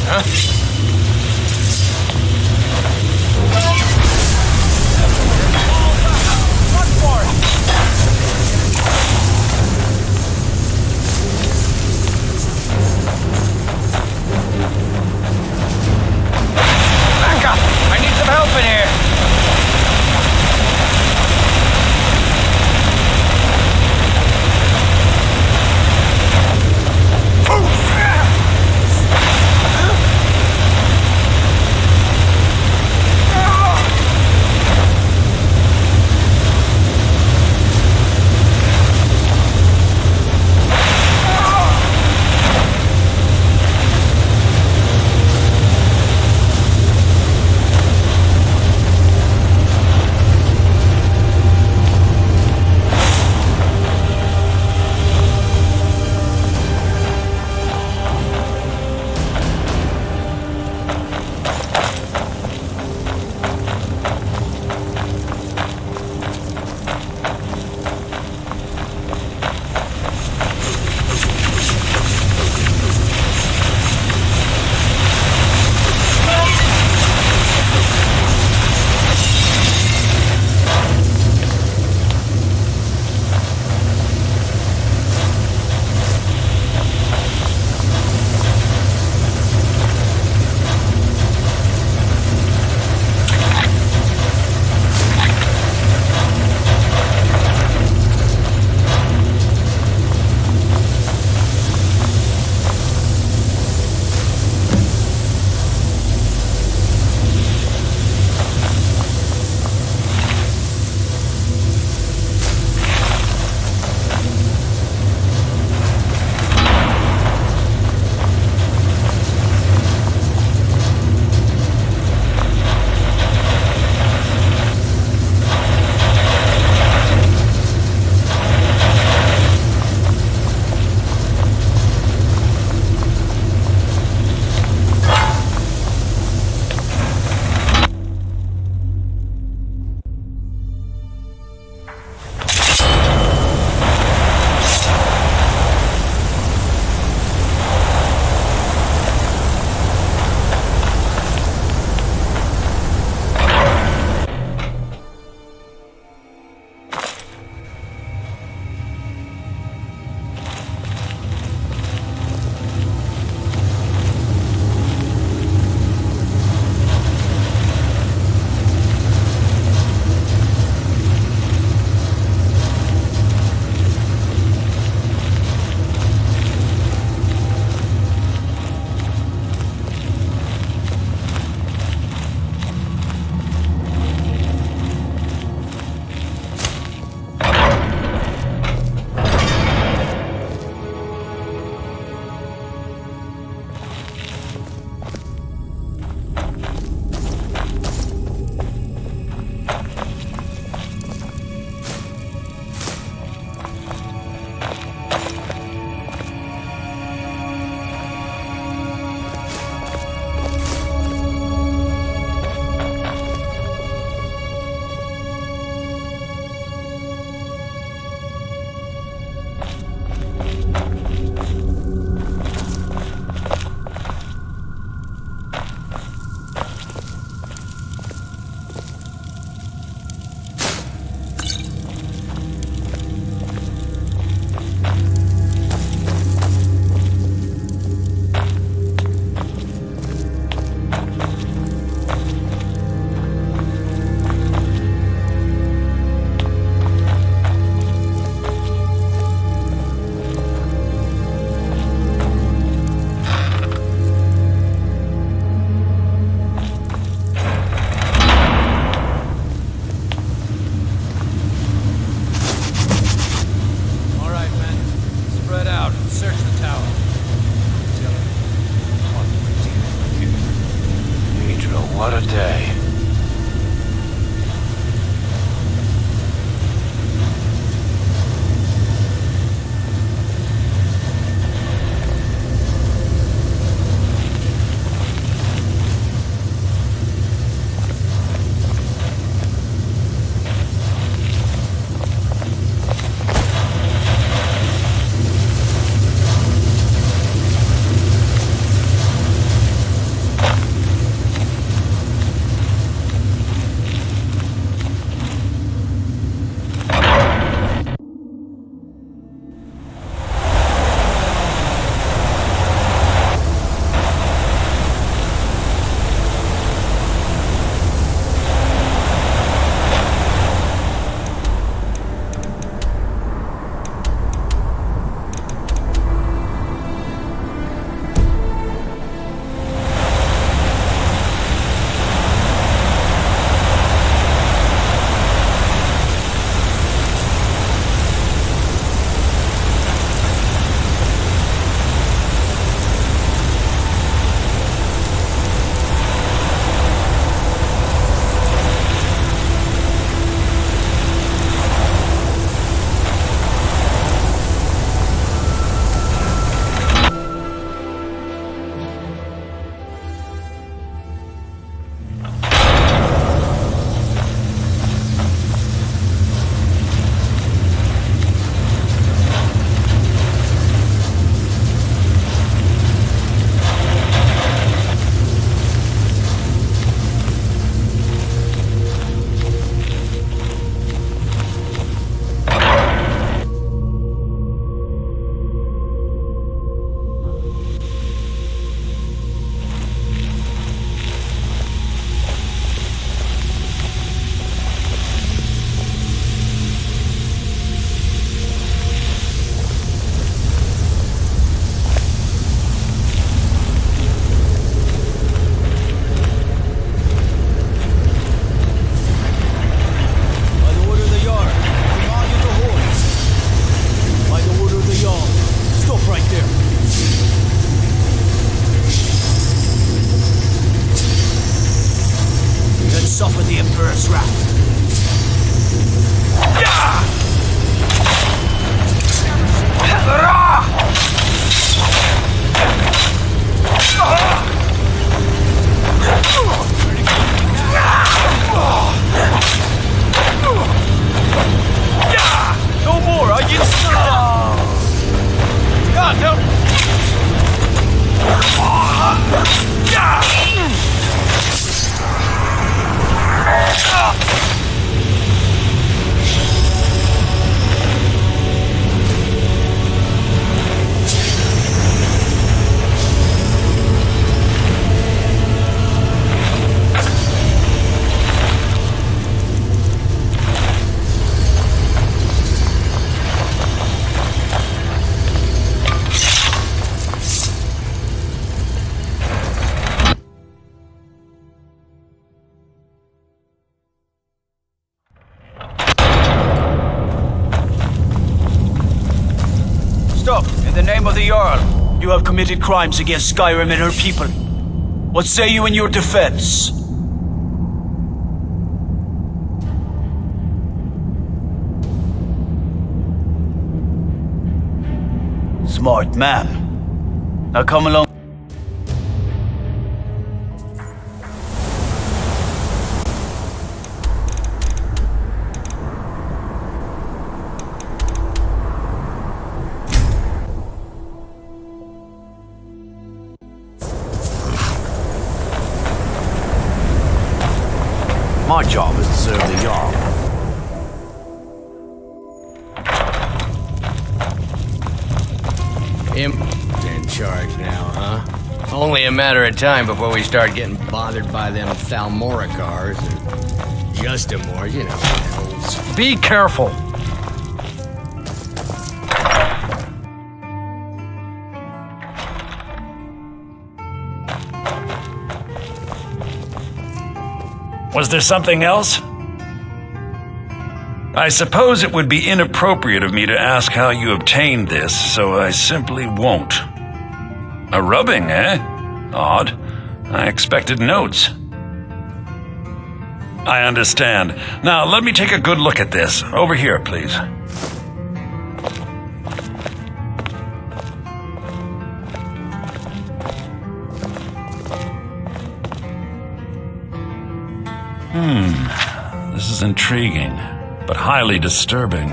Back up! I need some help in here! What a day. for the Emperor's wrath. No more, I get God, help! Stop! In the name of the Jarl, you have committed crimes against Skyrim and her people. What say you in your defense? Smart man. Now come along. My job is to serve the Jarl. Im's in charge now, huh? Only a matter of time before we start getting bothered by them Thalmoricars or Justimores, you know. Be careful. Was there something else? I suppose it would be inappropriate of me to ask how you obtained this, so I simply won't. A rubbing, eh? Odd. I expected notes. I understand. Now, let me take a good look at this. Over here, please. This is intriguing, but highly disturbing.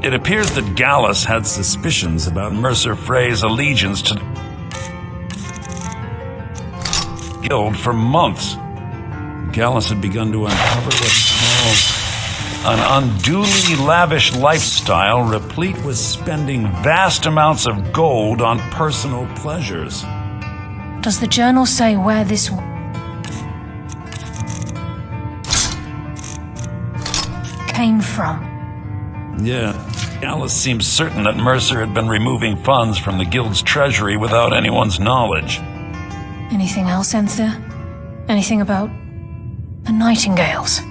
It appears that Gallus had suspicions about Mercer Frey's allegiance to the Guild for months. Gallus had begun to uncover what he called an unduly lavish lifestyle replete with spending vast amounts of gold on personal pleasures. Does the journal say where this came from? Yeah, Gallus seems certain that Mercer had been removing funds from the Guild's treasury without anyone's knowledge. Anything else, Enthir? Anything about the Nightingales?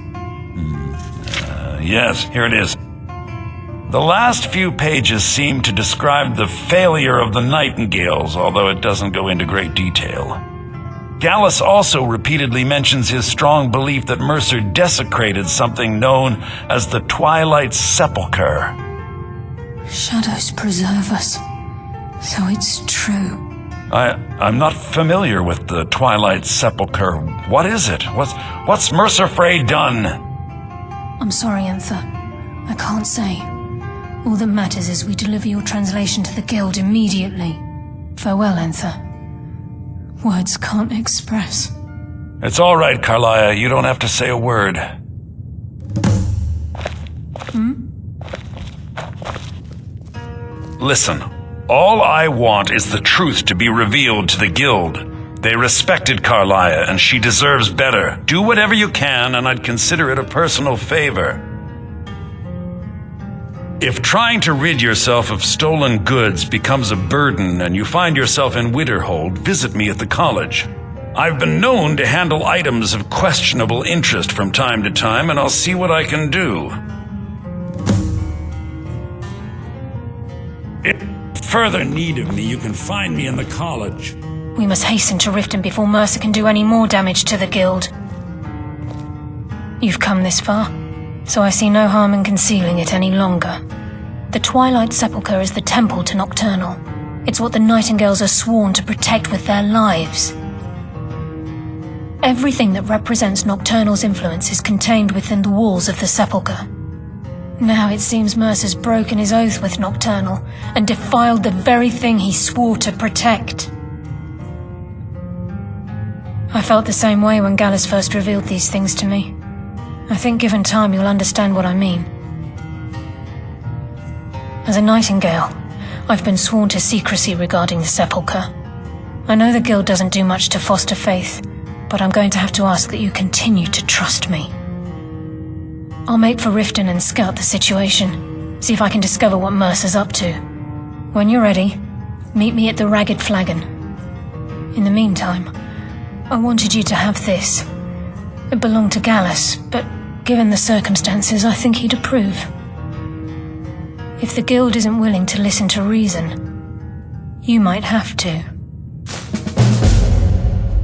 Yes, here it is. The last few pages seem to describe the failure of the Nightingales, although it doesn't go into great detail. Gallus also repeatedly mentions his strong belief that Mercer desecrated something known as the Twilight Sepulchre. Shadows preserve us, so it's true. I'm not familiar with the Twilight Sepulchre. What is it? What's Mercer Frey done? I'm sorry, Enthir. I can't say. All that matters is we deliver your translation to the Guild immediately. Farewell, Enthir. Words can't express. It's all right, Carlia. You don't have to say a word. Listen, all I want is the truth to be revealed to the Guild. They respected Carlia, and she deserves better. Do whatever you can, and I'd consider it a personal favor. If trying to rid yourself of stolen goods becomes a burden and you find yourself in Winterhold, visit me at the college. I've been known to handle items of questionable interest from time to time, and I'll see what I can do. If further need of me, you can find me in the college. We must hasten to Riften before Mercer can do any more damage to the Guild. You've come this far, so I see no harm in concealing it any longer. The Twilight Sepulchre is the temple to Nocturnal. It's what the Nightingales are sworn to protect with their lives. Everything that represents Nocturnal's influence is contained within the walls of the Sepulchre. Now it seems Mercer's broken his oath with Nocturnal and defiled the very thing he swore to protect. I felt the same way when Gallus first revealed these things to me. I think given time you'll understand what I mean. As a Nightingale, I've been sworn to secrecy regarding the Sepulchre. I know the Guild doesn't do much to foster faith, but I'm going to have to ask that you continue to trust me. I'll make for Riften and scout the situation, see if I can discover what Mercer's up to. When you're ready, meet me at the Ragged Flagon. In the meantime, I wanted you to have this. It belonged to Gallus, but given the circumstances, I think he'd approve. If the Guild isn't willing to listen to reason, you might have to.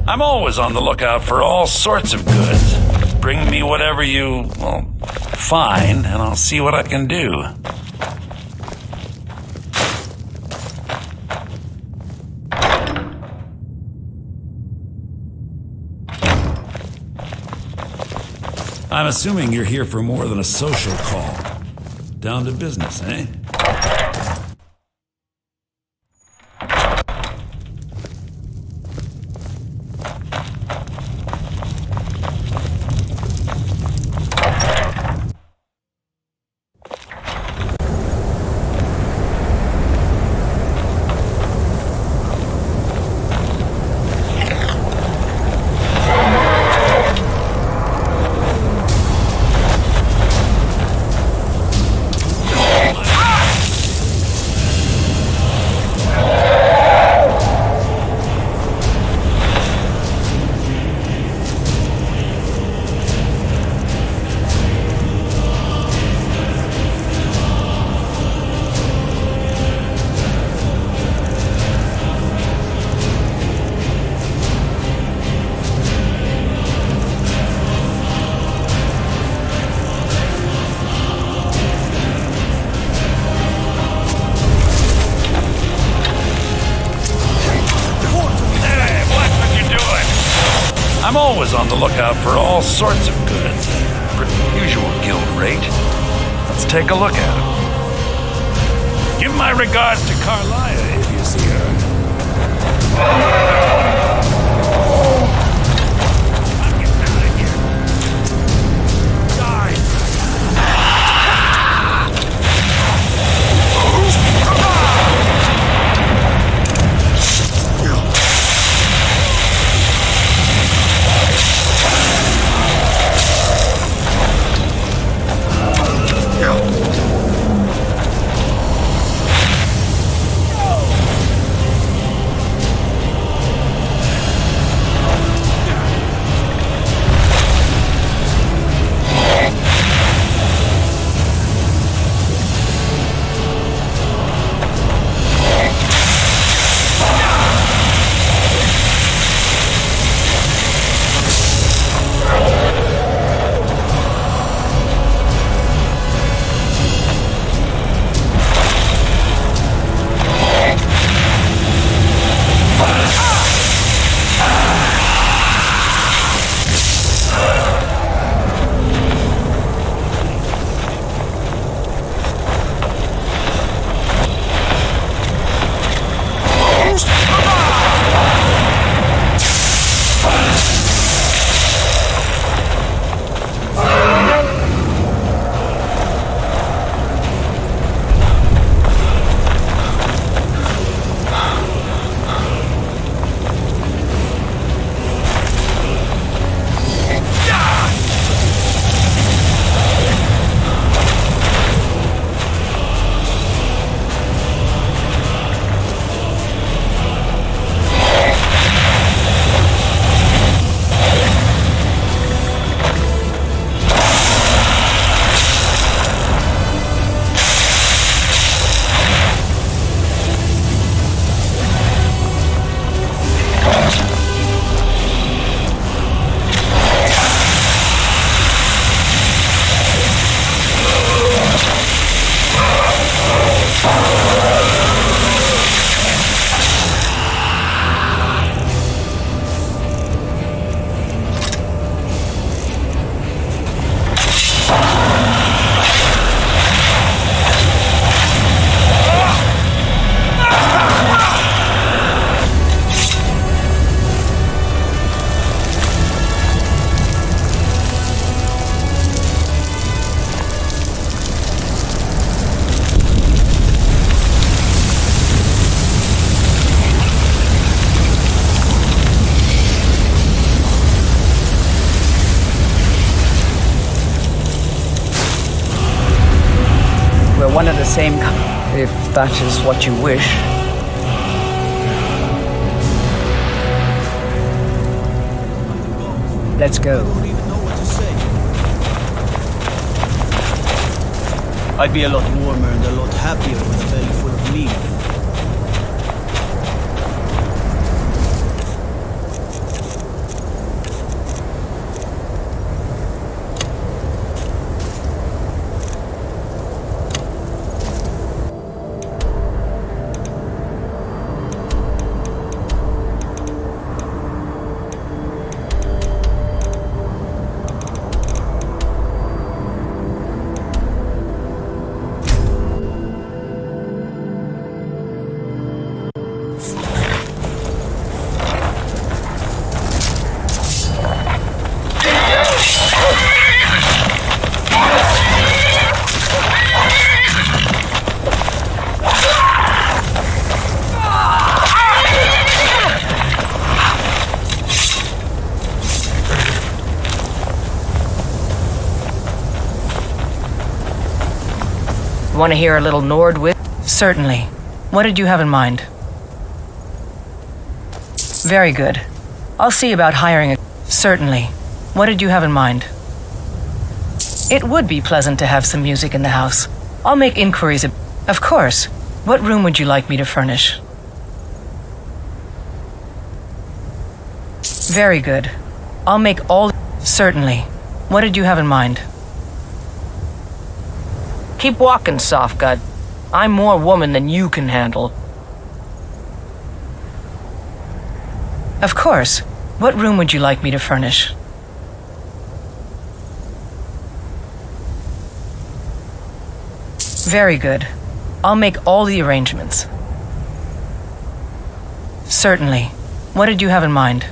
I'm always on the lookout for all sorts of goods. Bring me whatever you, find, and I'll see what I can do. I'm assuming you're here for more than a social call. Down to business, eh? I'm always on the lookout for all sorts of goods. Usual guild rate. Let's take a look at them. Give my regards to Carlia if you see her. same if that is what you wish. Let's go. I'd be a lot warmer and a lot happier with a belly full of meat. Want to hear a little Nord with? Certainly. What did you have in mind? Very good. I'll see about hiring a... Certainly. What did you have in mind? It would be pleasant to have some music in the house. I'll make inquiries. Of course. What room would you like me to furnish? Very good. I'll make all... Certainly. What did you have in mind? Keep walking, Softgut. I'm more woman than you can handle. Of course. What room would you like me to furnish? Very good. I'll make all the arrangements. Certainly. What did you have in mind?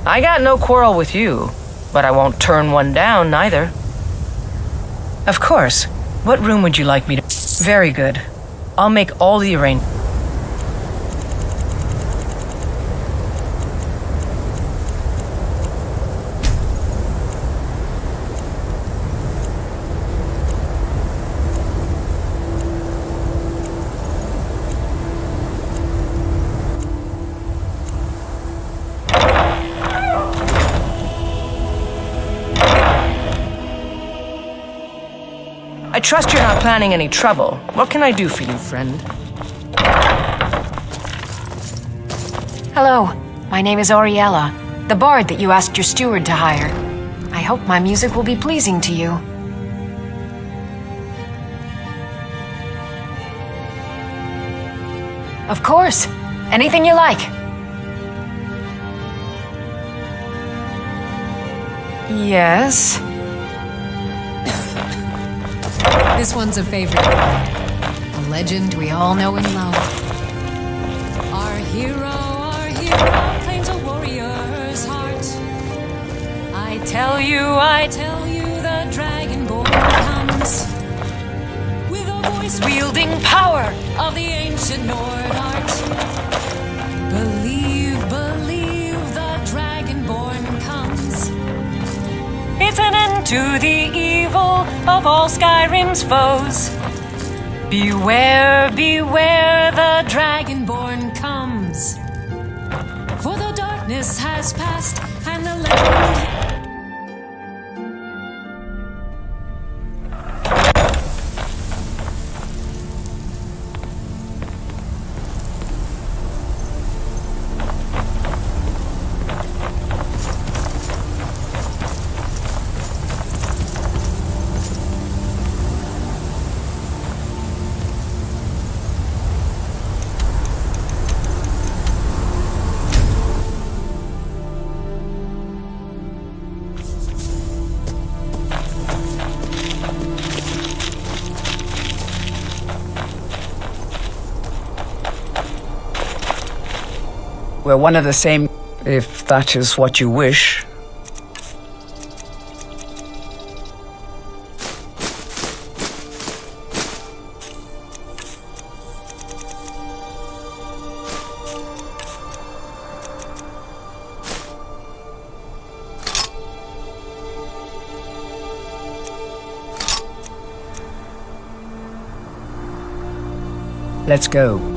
I got no quarrel with you, but I won't turn one down neither. Of course. What room would you like me to... Very good. I'll make all the arrangements. I trust you're not planning any trouble. What can I do for you, friend? Hello, my name is Oriella, the bard that you asked your steward to hire. I hope my music will be pleasing to you. Of course, anything you like. Yes? This one's a favorite. A legend we all know and love. Our hero claims a warrior's heart. I tell you, the Dragonborn comes with a voice wielding power of the ancient Nord art. Believe, the Dragonborn comes. It's an end to the evil of all Skyrim's foes. Beware, the Dragonborn comes. For the darkness has passed and the legend... We're one of the same, if that is what you wish. Let's go.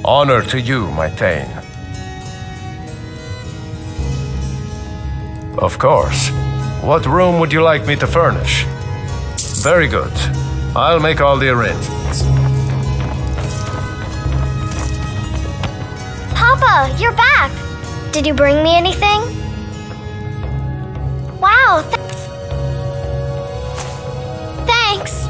Honor to you, my Thane. Of course. What room would you like me to furnish? Very good. I'll make all the arrangements. Papa, you're back! Did you bring me anything? Wow, thanks!